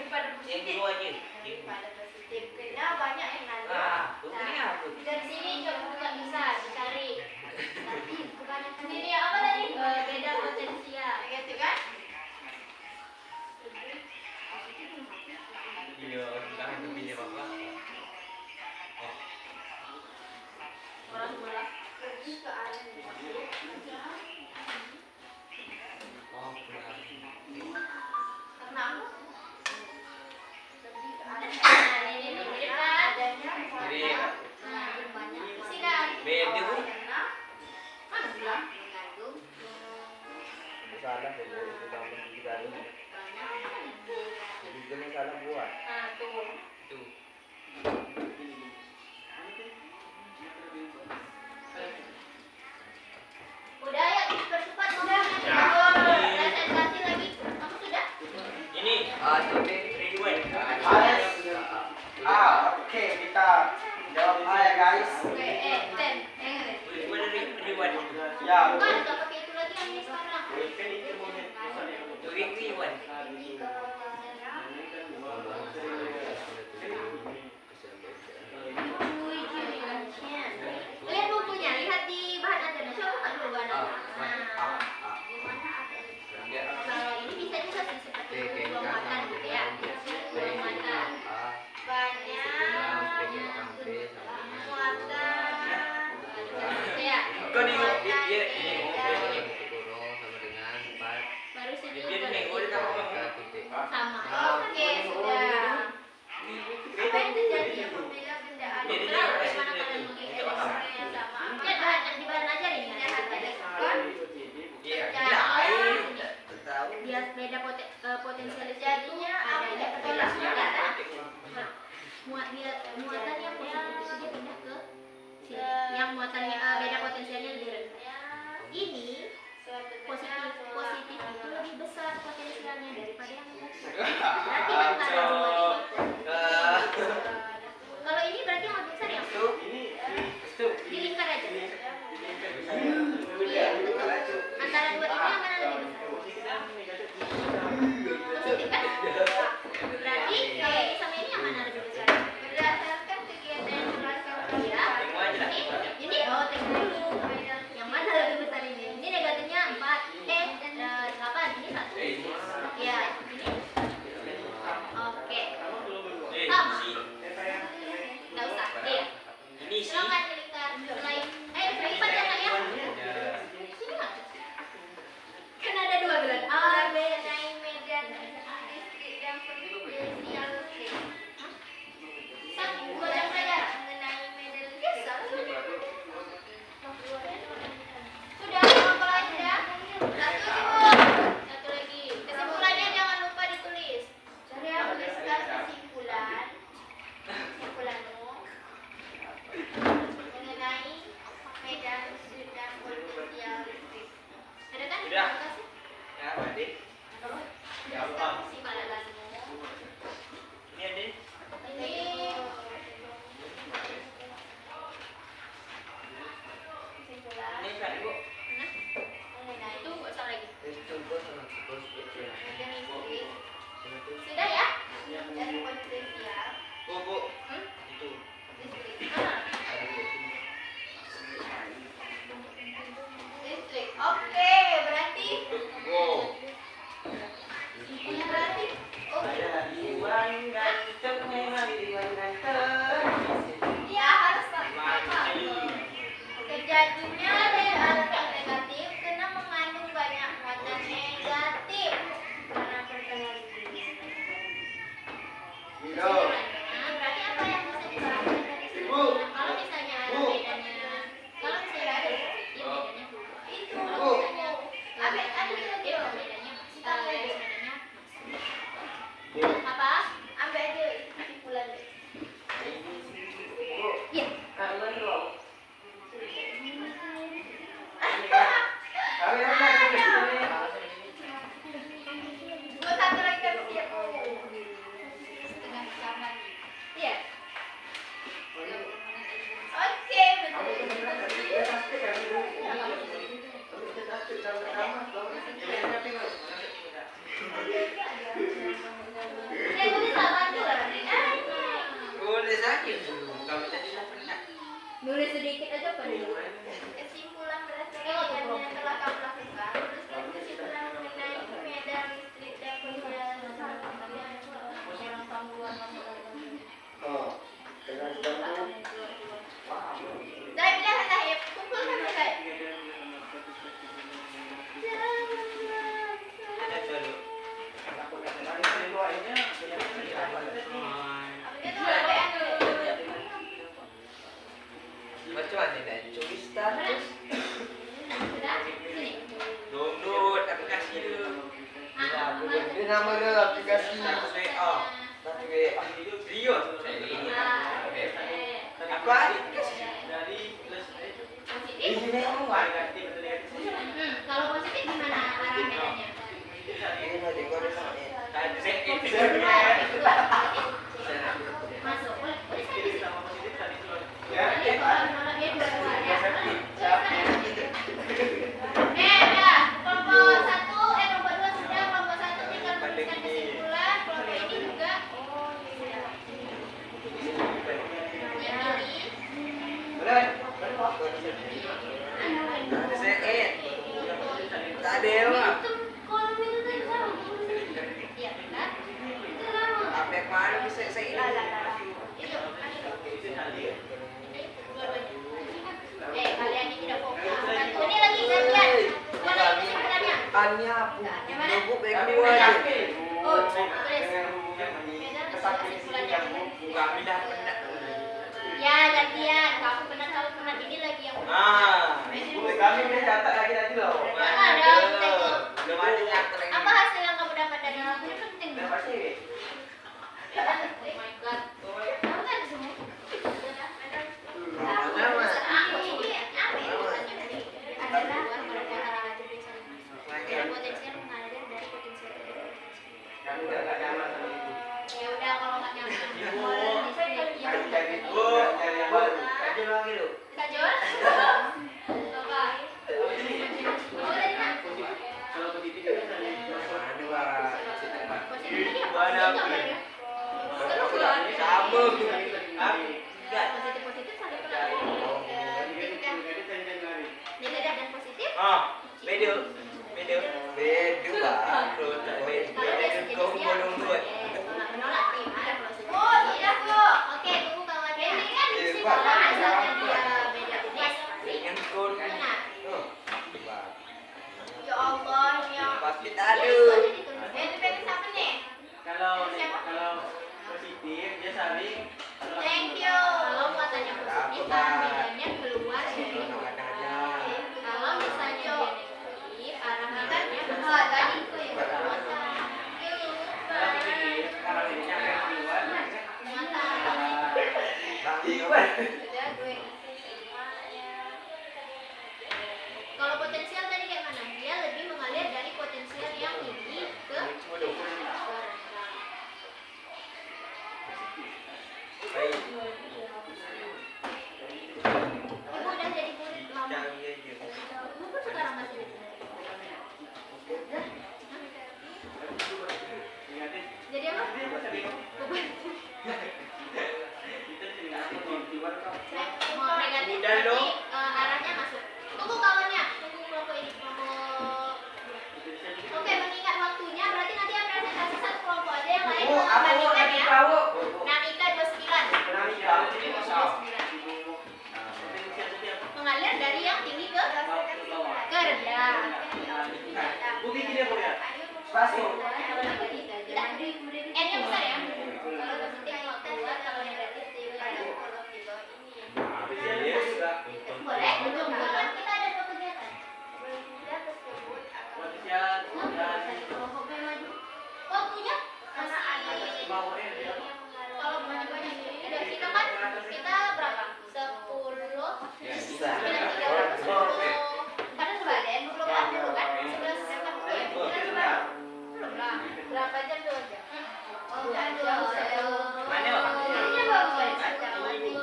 Daripada Yang positif. dua aja. Daripada positif. Karena banyak yang nanya. Ah, tuh ini apa? Dari sini coba juga bisa dicari. Tapi bukan sini apa tadi? Beda potensial. Gitu kan? Iya, kita itu pilih apa? Orang bola. Pergi ke arah negatif. Oh, benar. Karena aku lebih ke arah Nah, ini mirip kan? adanya Mirip. Nah, banyak. Sinar. Beda bu. karena Mana bilang? Mengandung. Salah dulu, kita pergi dari Google yang salah buat. Nah, tuh. Tuh. Udah ya, percepat udah. Ya. Presentasi lagi. Kamu sudah? Ini Ah, tuh deh. rewind. Oke, kita jawab A ya guys. Oke, ten. Rewind rewind. Ya, Bukan, nggak pakai itu lagi yang ini sekarang. Kan itu momen misalnya. Tuh rewind. Lihat bukunya, lihat di bahan ajarnya. Coba buka dulu bahan Ah, ajarnya. ah, Nah, ah. Enggak. kalau ini bisa juga sih seperti Oke, buku kayak penguatan gitu ya. Penguatan. Ah, Banyak. Gitu ya. Kau nih, dia ini. Baru sini Dia udah nih, udah tahu sama. Oke, sudah. Apa yang terjadi apabila benda ada Jadi bagaimana dia kalian dia mengingat yang sama? Lihat bahan di bahan ajar ini. Kan? Iya, Caranya tidak tahu. dia beda potensialis Jadinya adanya apa? perbedaan darah. Nah, muatan yang positif itu dia pindah ke sini. Yang muatannya beda potensialnya lebih rendah. Ini positif itu lebih besar potensialnya daripada yang negatif. Berarti antara dua ini. Kalau ini berarti yang lebih besar ya? Dilingkar aja. Iya, betul. Antara dua ini yang mana lebih besar? Positif kan? Berarti kalau ini sama ini yang mana lebih besar? Berdasarkan kegiatan rasa Iya. Ini oh teknik dulu. Yang mana lebih besar ini? Ini negatifnya 4, 8, ini 1. Iya, ini. Oke. Sama. Enggak usah. Iya. Ini sih. Silakan dilingkar. Mulai. Lipat ya Kak ya. Sini nggak? Kan ada dua bilang. A, B, mengenai medan listrik dan potensial listrik. satu, dua jam saja. Mengenai medan listrik. Sudah, apa lagi dah? Satu cukup. Satu lagi. Kesimpulannya jangan lupa ditulis. Saya menuliskan kesimpulanmu mengenai medan listrik dan potensial listrik. Ada kan? Sudah. Terima kasih. Ya, Adik. Jelaskan kesimpulanmu. Ini Adik. Ini Kesimpulan Ini kan Ibu. mana? mengenai Itu nggak usah lagi. medan listrik Sudah ya? dan potensial Bu. Itu. listrik. Ah. Listrik. Oke, berarti Wow. berarti Iwan ganteng, Iwan ganteng. dia harus apa? Terjadinya alat yang negatif karena mengandung banyak muatan negatif karena pertemuan Nah, berarti apa yang bisa disarankan dari sini? Kalau misalnya ada bedanya, kalau misalnya ada dia bedanya itu kalau misalnya ambil dia aja bedanya apa? ambil aja kesimpulan. Iya. Buat satu lagi kan siap. Setengah sama Satu WA. Satu WA. Rio. Aku adik dari plus Positif. Ini yang muat. negatif atau negatif. Kalau positif gimana arah medannya? ini nanti kau ada sama ini. Tadi saya itu. Nah, itu positif. Masuk. Boleh Positif sama positif tadi itu. Ya, kalau dia dua-dua ya. siapa? Dah. Kelompok 1, kelompok 2 sudah, kelompok 1 tinggal menuliskan kesimpulan. Kelompok ini juga. Yang ini. Boleh. Ada saya tak ada apa. Kolom itu tadi sama. Iya, benar. Itu sama. Apa yang mana bisa saya ini? Itu, dua-duanya. Kalian ini tidak fokus. Satu ini lagi gantian. Mana ini kesimpulannya? Anya aku. Yang mana? Ibu Kami pengen mau dua. capek. Oh, Dengan tulis. hubungan kesimpulannya. Kami dah penat. Ya, gantian. Kamu benar, kamu benar. Ini lagi yang Kami udah catat lagi tadi loh. Jangan dong, kita itu. Belum ada nyata lagi. Apa hasil yang kamu dapat dari ini? Ini penting. Udah pasti. Oh my god. Kamu kan semua. Nama. Aku ini apa ya urusannya? Adalah potensial mengalir dari potensial. Kami udah gak nyaman sama ibu. Ya udah kalau nggak nyaman. Kami cari cari yang baru. Kaji lagi lu. Kak Jor? Coba. Oh, tadi nak. Kalau positif itu tadi. Mana lah? Positif ini apa? Mana Ini aku? apa ya? Kan Aku keluar. dah sama. Enggak. Positif sampai keluar. Negatif dan positif. Ah, beda. Beda. Beda lah. Kau bolong dua. Menolak tim. Oh, tidak kok. Oke, tunggu kawannya. Ini kan asalnya dia beda jenis. Dengan kau. Benar. Oh. Ya Allah, ya. Pasti tak ada. Ini pengen siapa nih? Kalau positif dia saling. Thank you. Kalau katanya positif, bedanya keluar dari. Kalau misalnya dia negatif, arah bedanya tadi itu yang pertama. Kalau positif kalau ini nyampe keluar. Kalau potensial tadi kayak mana? Dia lebih mengalir dari potensial yang tinggi ke rendah. Ibu udah jadi murid lama. Ibu pun sekarang masih jadi murid. Negatif. Jadi apa? Mau negatif Udah, berarti dong. arahnya masuk. Tunggu kawannya, tunggu kelompok ini, kelompok. Oke, mengingat waktunya berarti nanti yang presentasi satu kelompok aja yang lain Oh, aku mau bandingkan lagi ya. tahu. Namika 29. Mengalir dari yang tinggi ke rendah. Bukti gini ya, Bu ya. Spasi. N-nya besar ya. Kalau positif waktu buat, kalau negatif pada kolom di bawah ini. Boleh, betul kan kita ada dua kegiatan. Potensial dan Waktunya masih bawahnya dia. kalau banyak-banyak udah kita kan kita berapa? 10 Bisa. 10 karena sebagian belum 40 kan? 11 40 ya? Belum lah. Berapa jam? 2 jam? Oh, kan 2 jam. Mana, Pak? Ini bagus. Lagi 10,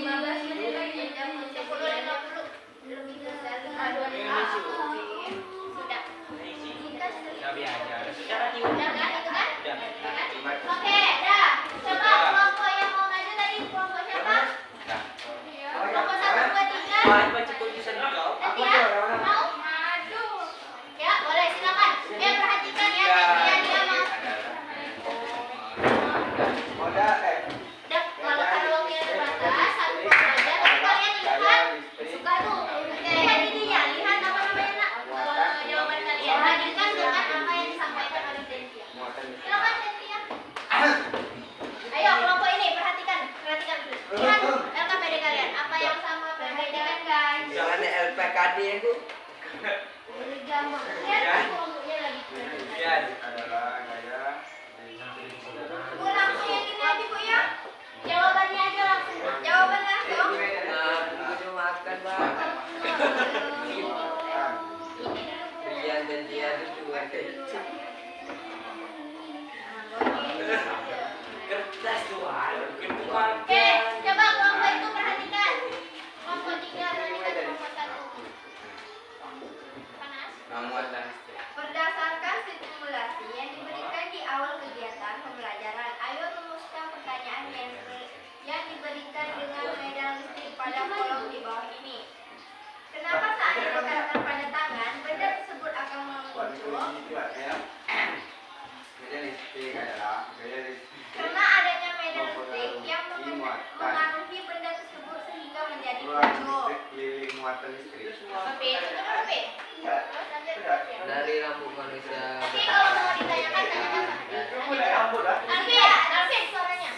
15 menit lagi. 10, 50. Sudah. Tapi aja. Udah kan itu kan? Oke, dah. Coba kelompok yang mau maju tadi kelompok siapa? Kelompok 1, 2, 3. Baca tulisan kau. Nanti ya. Mau? Maju. Ya, boleh silakan. Perhatikan ya, dia mau. Udah, Dan kalau ada waktu yang terbatas, satu kelompok aja. Tapi kalian lihat, suka tuh. Lihat ininya, lihat apa namanya nak? Jawaban kalian. Bandingkan dengan apa yang disampaikan oleh Cynthia. Silakan Cynthia. Ayo kelompok ini perhatikan dulu. Lihat LKPD kalian. Apa yang sama perbedaan guys? kegiatan pembelajaran. Ayo rumuskan pertanyaan yang diberikan dengan medan listrik pada kolom di bawah ini. Kenapa saat ditekankan pada tangan, benda tersebut akan muncul? Karena adanya medan listrik yang mengaruhi benda tersebut sehingga menjadi muncul. Apa P? Itu kenapa P? Terus lanjut terus ya. Dari rambut manusia. Tapi kalau mau ditanyakan, tanyakan sama dia. Alvin, suaranya.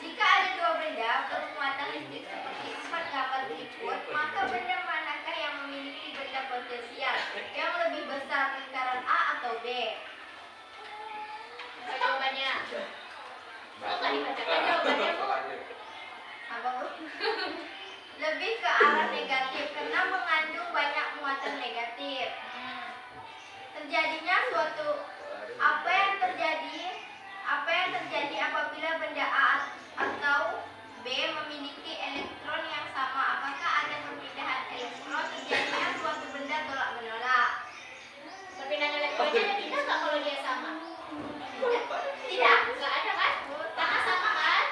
Jika ada dua benda bermuatan listrik seperti 4 gambar berikut, maka benda manakah yang memiliki benda potensial yang lebih besar, lingkaran A atau B? Apa jawabannya? Kok nggak dibacakan jawabannya, Bu? Apa, Bu? Lebih ke arah negatif karena mengandung banyak muatan negatif. Terjadinya suatu apa yang terjadi apabila benda A atau B memiliki elektron yang sama? Apakah ada perpindahan elektron? Terjadinya suatu benda tolak menolak. Perpindahan elektronnya ada tidak nggak kalau dia sama? Tidak, nggak ada kan? Karena sama kan?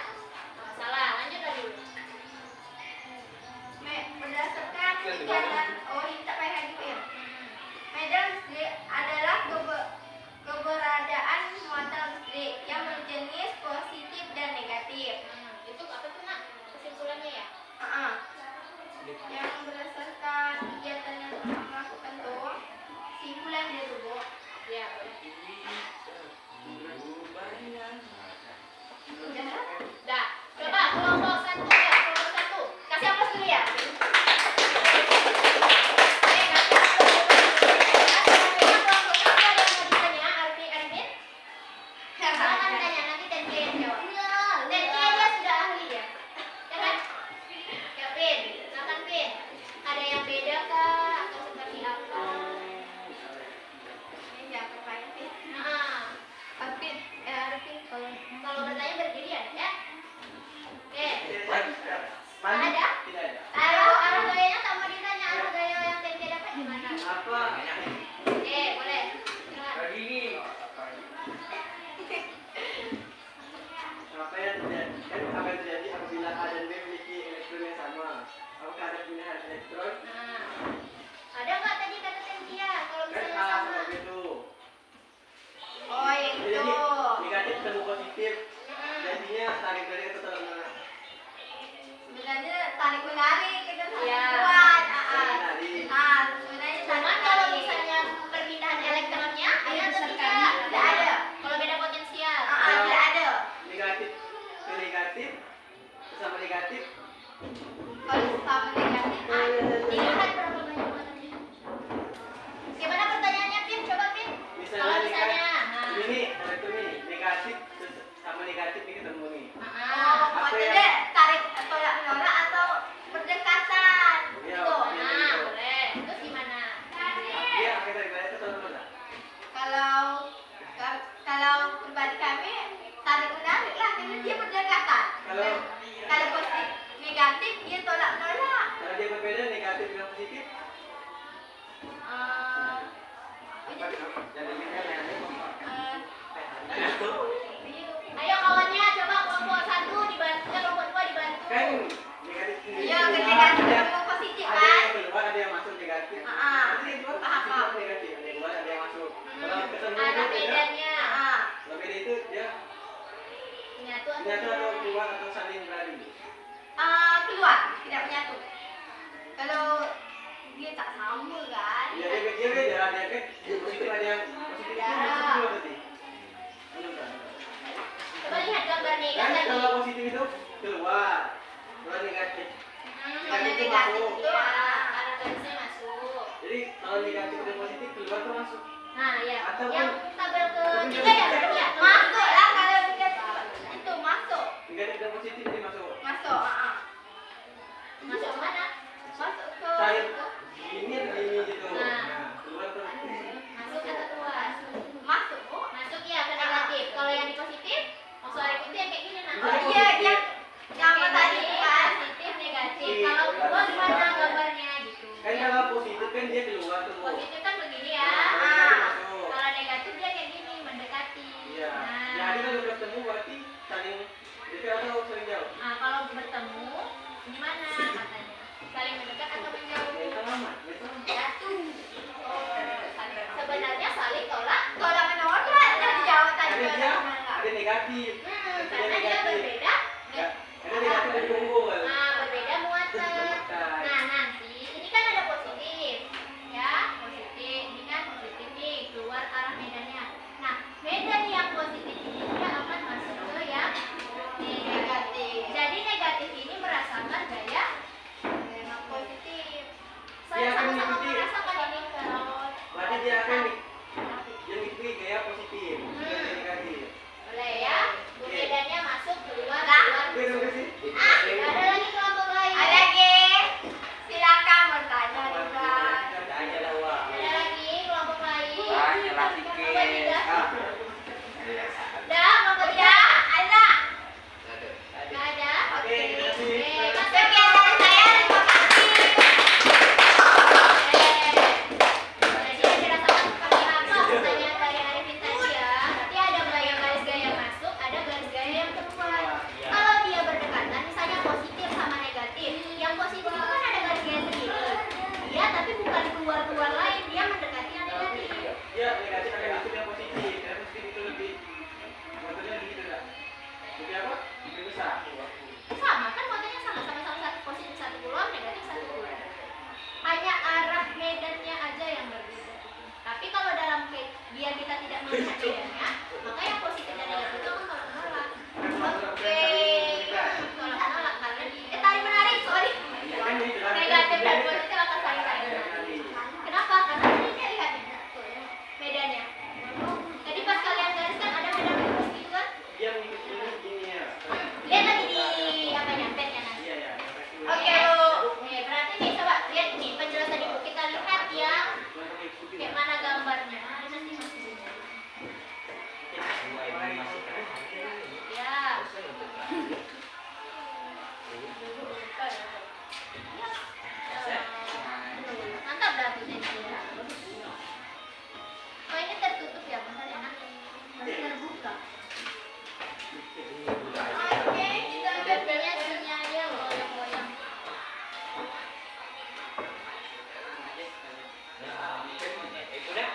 Oh, salah, lanjut lagi. Berdasarkan kegiatan, tak payah lagi ya. Medan listrik adalah keberadaan muatan listrik yang berjenis positif dan negatif. Itu apa tuh nak? Kesimpulannya ya? Yang berdasarkan kegiatan yang telah melakukan tuh, simpulan dia tuh, Bu. Ya. Udah. Coba kelompok 1 ya, kelompok 1. Kasih aplaus dulu ya. Kalau bertanya berdiri ya, ya. Oke. Ada? Arah gayanya tak mau ditanya, arah gaya yang TNT dapat gimana? Oke, boleh. Silakan. Apa yang terjadi apabila A dan B memiliki elektron yang sama? Apakah ada pindahan elektron? Ada nggak tadi kata Tentia? Kalau Kan misalnya A sama. sama B itu. Oh, yang Jadi itu. negatif ketemu positif. Jadinya tarik dari atau tolak menolak? Sebenarnya tarik menarik kita Iya. kuat. Tarik. Sebenarnya Cuman kalau misalnya perpindahan elektronnya ada atau tidak? tidak ada. Kalau beda potensial. Tidak ada. Negatif ke negatif sama negatif. Kalau sama negatif ada. Dilihat berapa banyak muatannya. Gimana pertanyaannya, Pim? Coba Pim. Kalau misalnya, ini elektron ini negatif sama negatif ini ketemu nih. Maksudnya tarik tolak menolak atau berdekatan? Iya. Gitu. boleh. Terus gimana? Dia akan tarik dari atau tolak menolak? Kalau pribadi kami tarik menarik lah, karena dia berdekatan. Kalau positif negatif dia tolak menolak. Kalau dia berbeda negatif dengan positif. Jadi ini kan Ayo kawannya, coba kelompok 1 dibantu, kelompok 2 dibantu. kan negatif. Iya, kan negatif ketemu positif Ada kan? yang keluar, ada yang masuk negatif. Jadi itu Paham. negatif, ada yang keluar, ada yang masuk. Kalau ketemu Ada itu beda. bedanya. Kalau beda itu dia Menyatu atau menyatu atau tidak? keluar atau saling beradu. Keluar, tidak menyatu. Kalau dia tak sama kan? Iya, dia beda, ada yang kan positif, ada yang positif itu masuk keluar berarti. Coba lihat gambarnya Kan kan kalau tadi. positif itu keluar, kalau negatif. Kalau negatif itu Karena garisnya masuk. Jadi kalau negatif dan positif keluar atau masuk? Nah, ya. Atau Yang tabel ketiga ya berarti ya. masuk lah kalau dia itu masuk. Negatif dan positif jadi masuk. Masuk. Masuk mana? Masuk ke Saling ini atau ini gitu. Nah. Nah, keluar atau Masuk atau keluar? masuk, Bu. Masuk ya ke negatif. Kalau yang di positif, maksud Arif itu yang kayak gini nah. Oh iya, yang tadi itu kan. Positif, negatif. Kalau keluar gimana gambarnya gitu. kan kalau positif kan dia keluar tuh. Positif kan begini ya. Nah, masuk. Kalau negatif dia kayak gini mendekati. Iya. kalau bertemu berarti saling dekat atau saling jauh? Nah, kalau bertemu gimana katanya? Saling mendekat atau menjauh? Jatuh. Sebenarnya saling tolak menolak lah. Ada dijawab tadi. Karena dia ada negatif. Karena dia berbeda. Ada negatif dan unggul. Nah, berbeda muatan. Nah, nanti ini kan ada positif. Ya, positif. Ini kan positif nih, keluar arah medannya. Nah, medan yang positif ini dia akan masuk ke yang negatif. Jadi negatif ini merasakan gaya yang positif. Saya Dia akan sama-sama mengikuti. merasakan ini kalau Berarti dia akan yang ikuti gaya positif, gaya negatif. boleh ya. Medannya masuk keluar Oke, terima kasih. Ada lagi kelompok lain? Ada lagi. Silakan bertanya juga. Tanya lah, Wak. Ada lagi kelompok lain? Tanya lah Kelompok sikit. tiga. Ah, Ada, kelompok tiga. Ada. Ada. Nggak ada? Oke, terima kasih. Oke, Mas Sekian dari saya. Terima kasih. Jadi dirasakan seperti apa pertanyaan dari Arifin tadi ya? Berarti ada gaya-gaya masuk, ada garis-gaya yang keluar. Kalau dia berdekatan, misalnya positif sama negatif. Yang positif itu kan ada garis-gaya sendiri. Dia tapi bukan keluar-keluar lain, dia mendekati yang negatif. dia negatif akan masuk yang positif. Yang positif itu lebih, maksudnya begitu tak? Lebih apa? Lebih besar. Sama kan modelnya sama-sama satu positif satu keluar, negatif satu keluar. Hanya arah medannya aja yang berbeda. Tapi kalau dalam biar kita tidak melihat medannya, maka yang positif dan negatif itu akan tolak menolak. Oke, tolak menolak karena tarik menarik, sorry. Ya kan ini dalam- Negatif dan positif akan saling menarik. Kenapa? Karena tadi dia lihat medannya. Jadi pas kalian garis kan ada medan lurus gitu kan? Dia mengikuti ini gini ya. Lihat lagi di apanya petnya nanti. Iya ya. Oke, Bu. Nih, berarti nih coba lihat nih penjelasan Ibu. Kita lihat ya kayak mana gambarnya. Nanti masih ya. Mantap dah Bu. Oh, ini tertutup ya, bentar ya, Nak. Masih terbuka. Oke, kita lihat sininya aja goyang-goyang. Itu dah.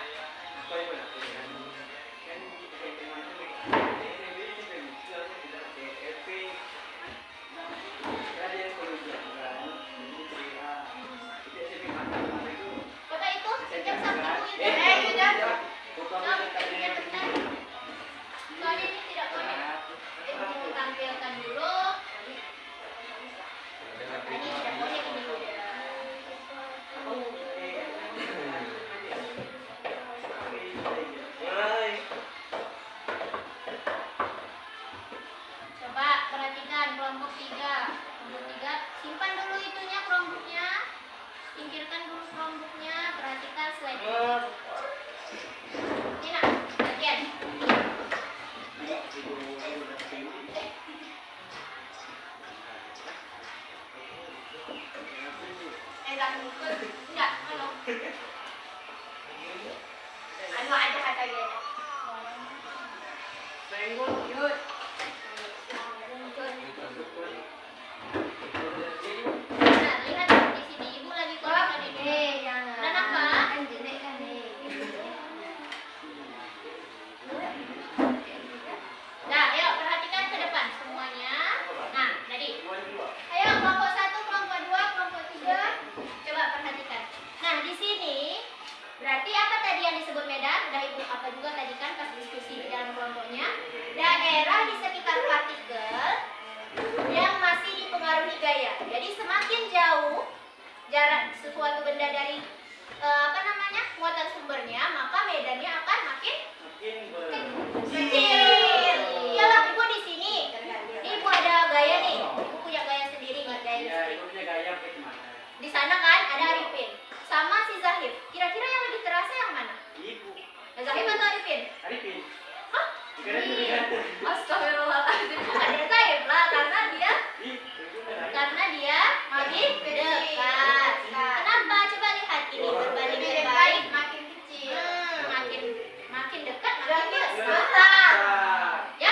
Coba itu pinjam sama Ibu Yuda. Yuda. Nah, pinjam benar. Soalnya ini tidak connect. Ibu tampilkan dulu. Ini tidak connect ini Yuda. Coba perhatikan kelompok 3. Kelompok 3, simpan dulu itunya kelompoknya. Singkirkan dulu kelompoknya. Perhatikan slide ini. Ini Nak, bagian. Enggak, halo. Anu ada kata dia. Yud. Nah, lihat di sini Ibu lagi korekan ini. Dan apa? Nah, ayo perhatikan ke depan semuanya. Nah, tadi. Ayo kelompok 1, kelompok 2, kelompok 3. Coba perhatikan. Nah, di sini berarti apa tadi yang disebut medan? Udah Ibu apa juga tadi kan pas diskusi di dalam kelompoknya. Daerah di sekitar partikel yang masih dipengaruhi gaya. Jadi semakin jauh jarak sesuatu benda dari muatan sumbernya, maka medannya akan makin kecil. Iyalah Ibu di sini. Ini Ibu ada gaya nih. Ibu punya gaya sendiri nih, gaya listrik. Di sana kan ada Arifin sama si Zahir. Kira-kira yang lebih terasa yang mana? Zahir atau Arifin? Hah? Astagfirullahaladzim. Bukan dia Zahir lah, karena dia makin dekat. Kenapa? Coba lihat ini berbanding terbalik makin kecil. Makin dekat makin besar. Ya,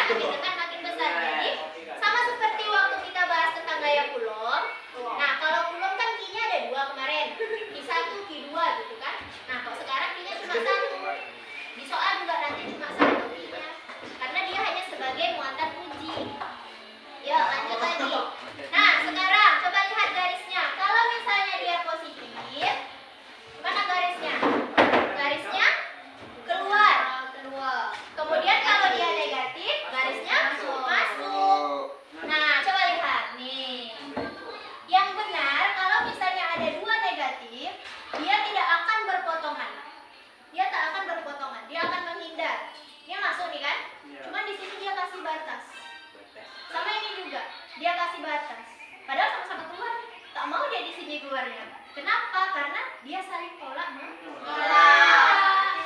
di luarnya. Kenapa? Karena dia saling tolak Tolak.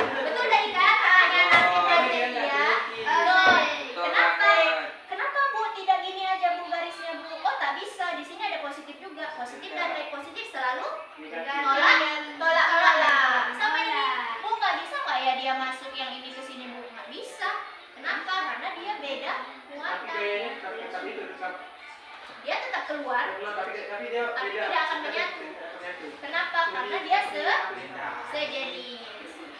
Betul dari kan? Pertanyaan arti bracket dia. Betul. Kenapa? Kenapa Bu tidak gini aja Bu garisnya Bu? Oh tak bisa. Di sini ada positif juga. Positif dan like positif selalu tolak. Sama ini Bu nggak bisa nggak ya dia masuk yang ini ke sini Bu? Nggak bisa. Kenapa? Karena dia beda Tapi muatan. gayanya tapi itu tetap Dia tetap keluar. tapi dia Tapi beda. tidak akan menyatu. Kenapa? Karena dia sejenis.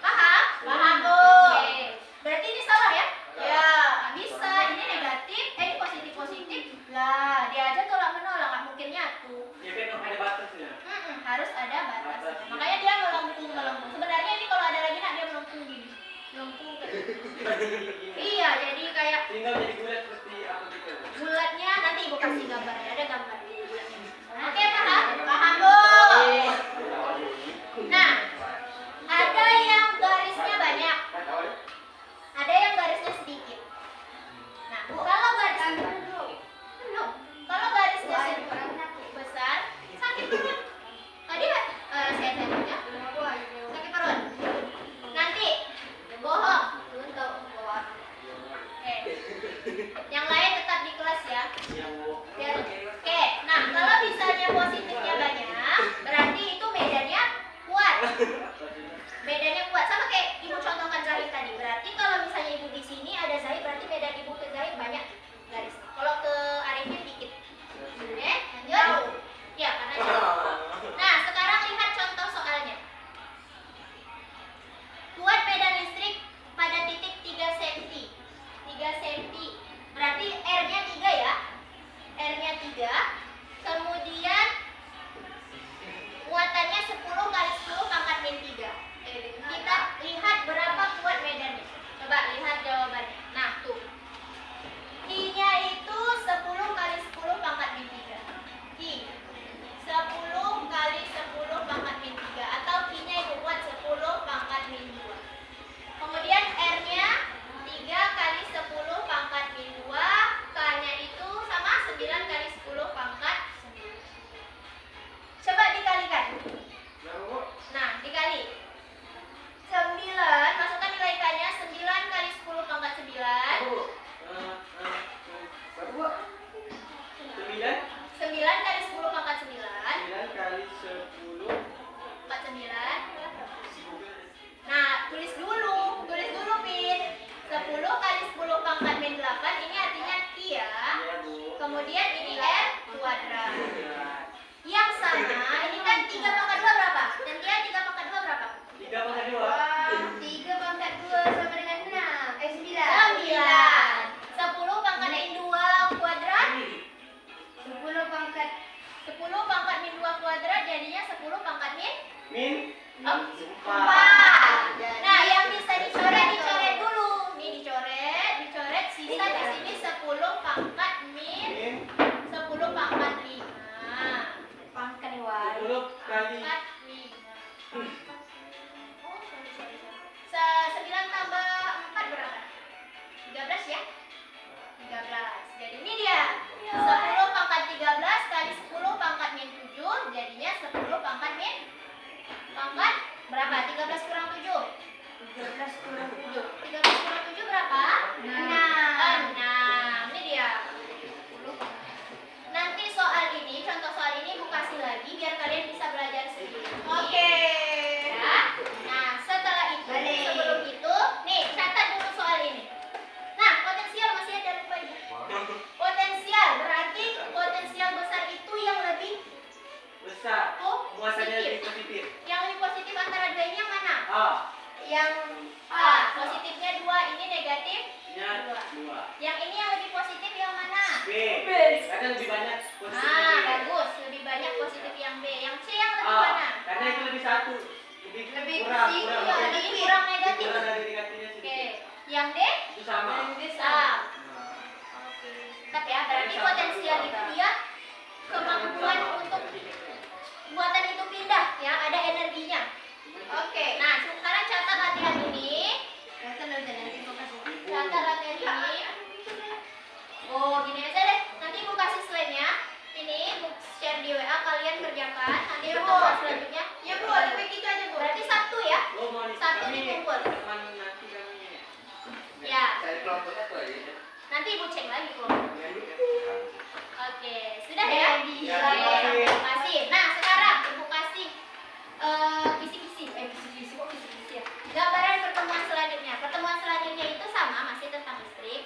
Paham? Paham, Bu. Oke. Berarti ini salah ya? Ya. Nggak bisa. Ini negatif. Ini positif. Lah, dia aja tolak menolak. Nggak mungkin nyatu. Ya kan ada batasnya. Harus ada batas. Makanya dia melengkung. Sebenarnya ini kalau ada lagi nak dia melengkung gini. Melengkung kayak iya, jadi kayak Tinggal jadi bulat seperti apa gitu. bulatnya nanti ibu kasih gambarnya. Ada gambar bulatnya. Oke, paham? Paham, Bu. Nah, ada yang garisnya banyak, ada yang garisnya sedikit. Nah, kalau garisnya belum, kalau garisnya sedikit besar, sakit perut. Tadi saya punya sakit perut. Nanti bohong, belum tahu bohong. Yang lain tetap di kelas ya. Biar, oke. Nah, kalau misalnya positifnya banyak, berarti itu medannya kuat. Bedanya kuat sama kayak ibu contohkan Zahid tadi. Berarti kalau misalnya ibu di sini ada Zahid, berarti medan ibu ke Zahid banyak garis. Kalau ke Arifin dikit. Oke, lanjut. Ya, karena jauh. Nah, sekarang lihat contoh soalnya. Buat medan listrik pada titik 3 cm. 3 cm. Berarti R-nya 3 ya. R-nya 3. Kemudian muatannya 10 kali 10 pangkat min 3. Kita lihat berapa kuat medannya. Coba lihat jawabannya. Nah, tuh. I-nya itu 10 kali 10 pangkat min 3. I 10 kali 10 pangkat min 3 atau I-nya itu buat 10 pangkat min 2. Kemudian R-nya 3 kali 10 pangkat min 2. K-nya itu sama 9 kali 10 pangkat 9. Coba dikalikan. Nah, dikali 9, masukkan nilai K-nya 9 kali 10 pangkat 9. 9 kali 10 pangkat 9 kali 10 pangkat 9. Nah, tulis dulu Pin. 10 kali 10 pangkat min 8, ini artinya Q ya. Kemudian ini R kuadrat. Yang sama, ini kan 3 pangkat 2 berapa? Dan dia 3 pangkat 2 berapa? 3 pangkat 2. 3 pangkat 2 sama dengan 6. 9. 10 pangkat min 2 kuadrat. 10 pangkat min 2 kuadrat jadinya 10 pangkat min 4. Nah, yang bisa dicoret dulu. Nih dicoret. Sisa di sini 10 pangkat min 10 pangkat 5. Pangkat 10 kali pangkat 5. Oh, sorry. 9 tambah 4 berapa? 13 ya? 13. Jadi ini dia. 10 pangkat 13 kali 10 pangkat min 7 jadinya 10 pangkat min pangkat berapa? 13 kurang 7. 13 kurang 7 berapa? 6. Ini dia. Nanti contoh soal ini Bu kasih lagi biar kalian bisa belajar sendiri. Oke. Ya. Nah, setelah itu, sebelum itu, nih catat dulu soal ini. Nah, potensial masih ada lupa Ibu. Potensial berarti potensial besar itu yang lebih besar. Muatannya lebih positif. Yang lebih positif antara dua ini yang mana? A. Yang A, positifnya 2, ini negatif Nya 2. 2. Yang ini yang lebih positif yang mana? B. Karena lebih banyak positif. Ah, bagus, lebih banyak positif yang B. Yang C yang lebih A. mana? Karena itu lebih satu. Lebih kurang. sih, Iya, lebih kurang negatif. Kurang dari negatifnya Oke. sedikit. Yang D? Itu sama. Tetap ya, berarti potensial itu dia kemampuan untuk buatan itu pindah ya, ada energinya. Oke. Nah, sekarang catat latihan ini. Catat latihan ini. Oh, gini aja deh. Nanti Bu kasih slide-nya. Ini Bu share di WA, kalian kerjakan. Nanti ibu cek lagi kok. Oke, sudah ya? Ya, Terima kasih. Nah, sekarang ibu kasih kisi-kisi kok kisi-kisi ya. Gambaran pertemuan selanjutnya. Pertemuan selanjutnya itu sama, masih tentang listrik.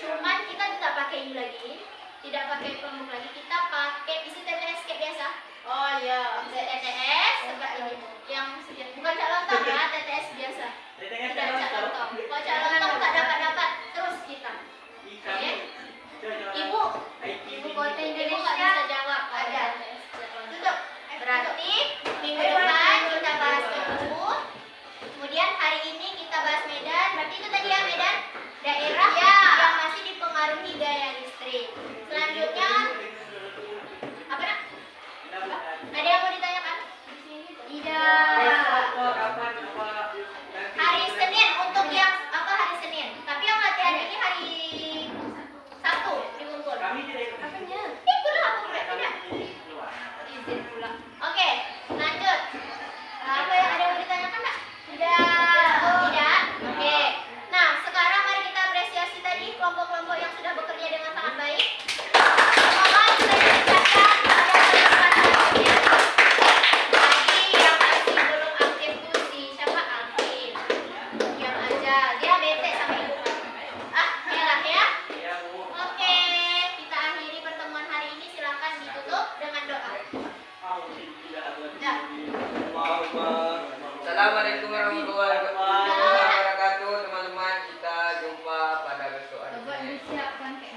Cuman kita tidak pakai ini lagi, tidak pakai Chromebook lagi. Kita pakai isi TTS kayak biasa. Oh iya. TTS seperti ini. Yang bukan calon top ya, TTS biasa. Tidak calon top. Kalau calon top tak dapat terus kita. Oke? Ibu kota Indonesia nggak bisa jawab. Ada. Tutup. Berarti minggu depan kita bahas itu. Kemudian hari ini kita bahas Medan. Berarti itu tadi ya Medan, daerah yang masih dipengaruhi gaya listrik. Selanjutnya apa nak? Ada yang mau ditanyakan? Tidak. Hari Senin untuk yang apa hari Senin. Tapi yang latihan ini hari Sabtu di Bungkul. Apanya? Ikut lah aku tidak. Izin pula. Oke, lanjut. Apa yang ada yang mau ditanyakan nak? Tidak. Oke. Nah, sekarang mari kita apresiasi tadi kelompok-kelompok yang sudah bekerja dengan sangat baik. Semoga bisa dikerjakan pada kesempatan berikutnya. Tadi yang masih belum aktif tuh si siapa Alvin. Diam aja, dia bete sama ibu. Elah ya. Oke, kita akhiri pertemuan hari ini. Silakan ditutup dengan doa. Assalamualaikum warahmatullahi wabarakatuh teman-teman. Kita jumpa pada besok hari Coba Senin. disiapkan kayak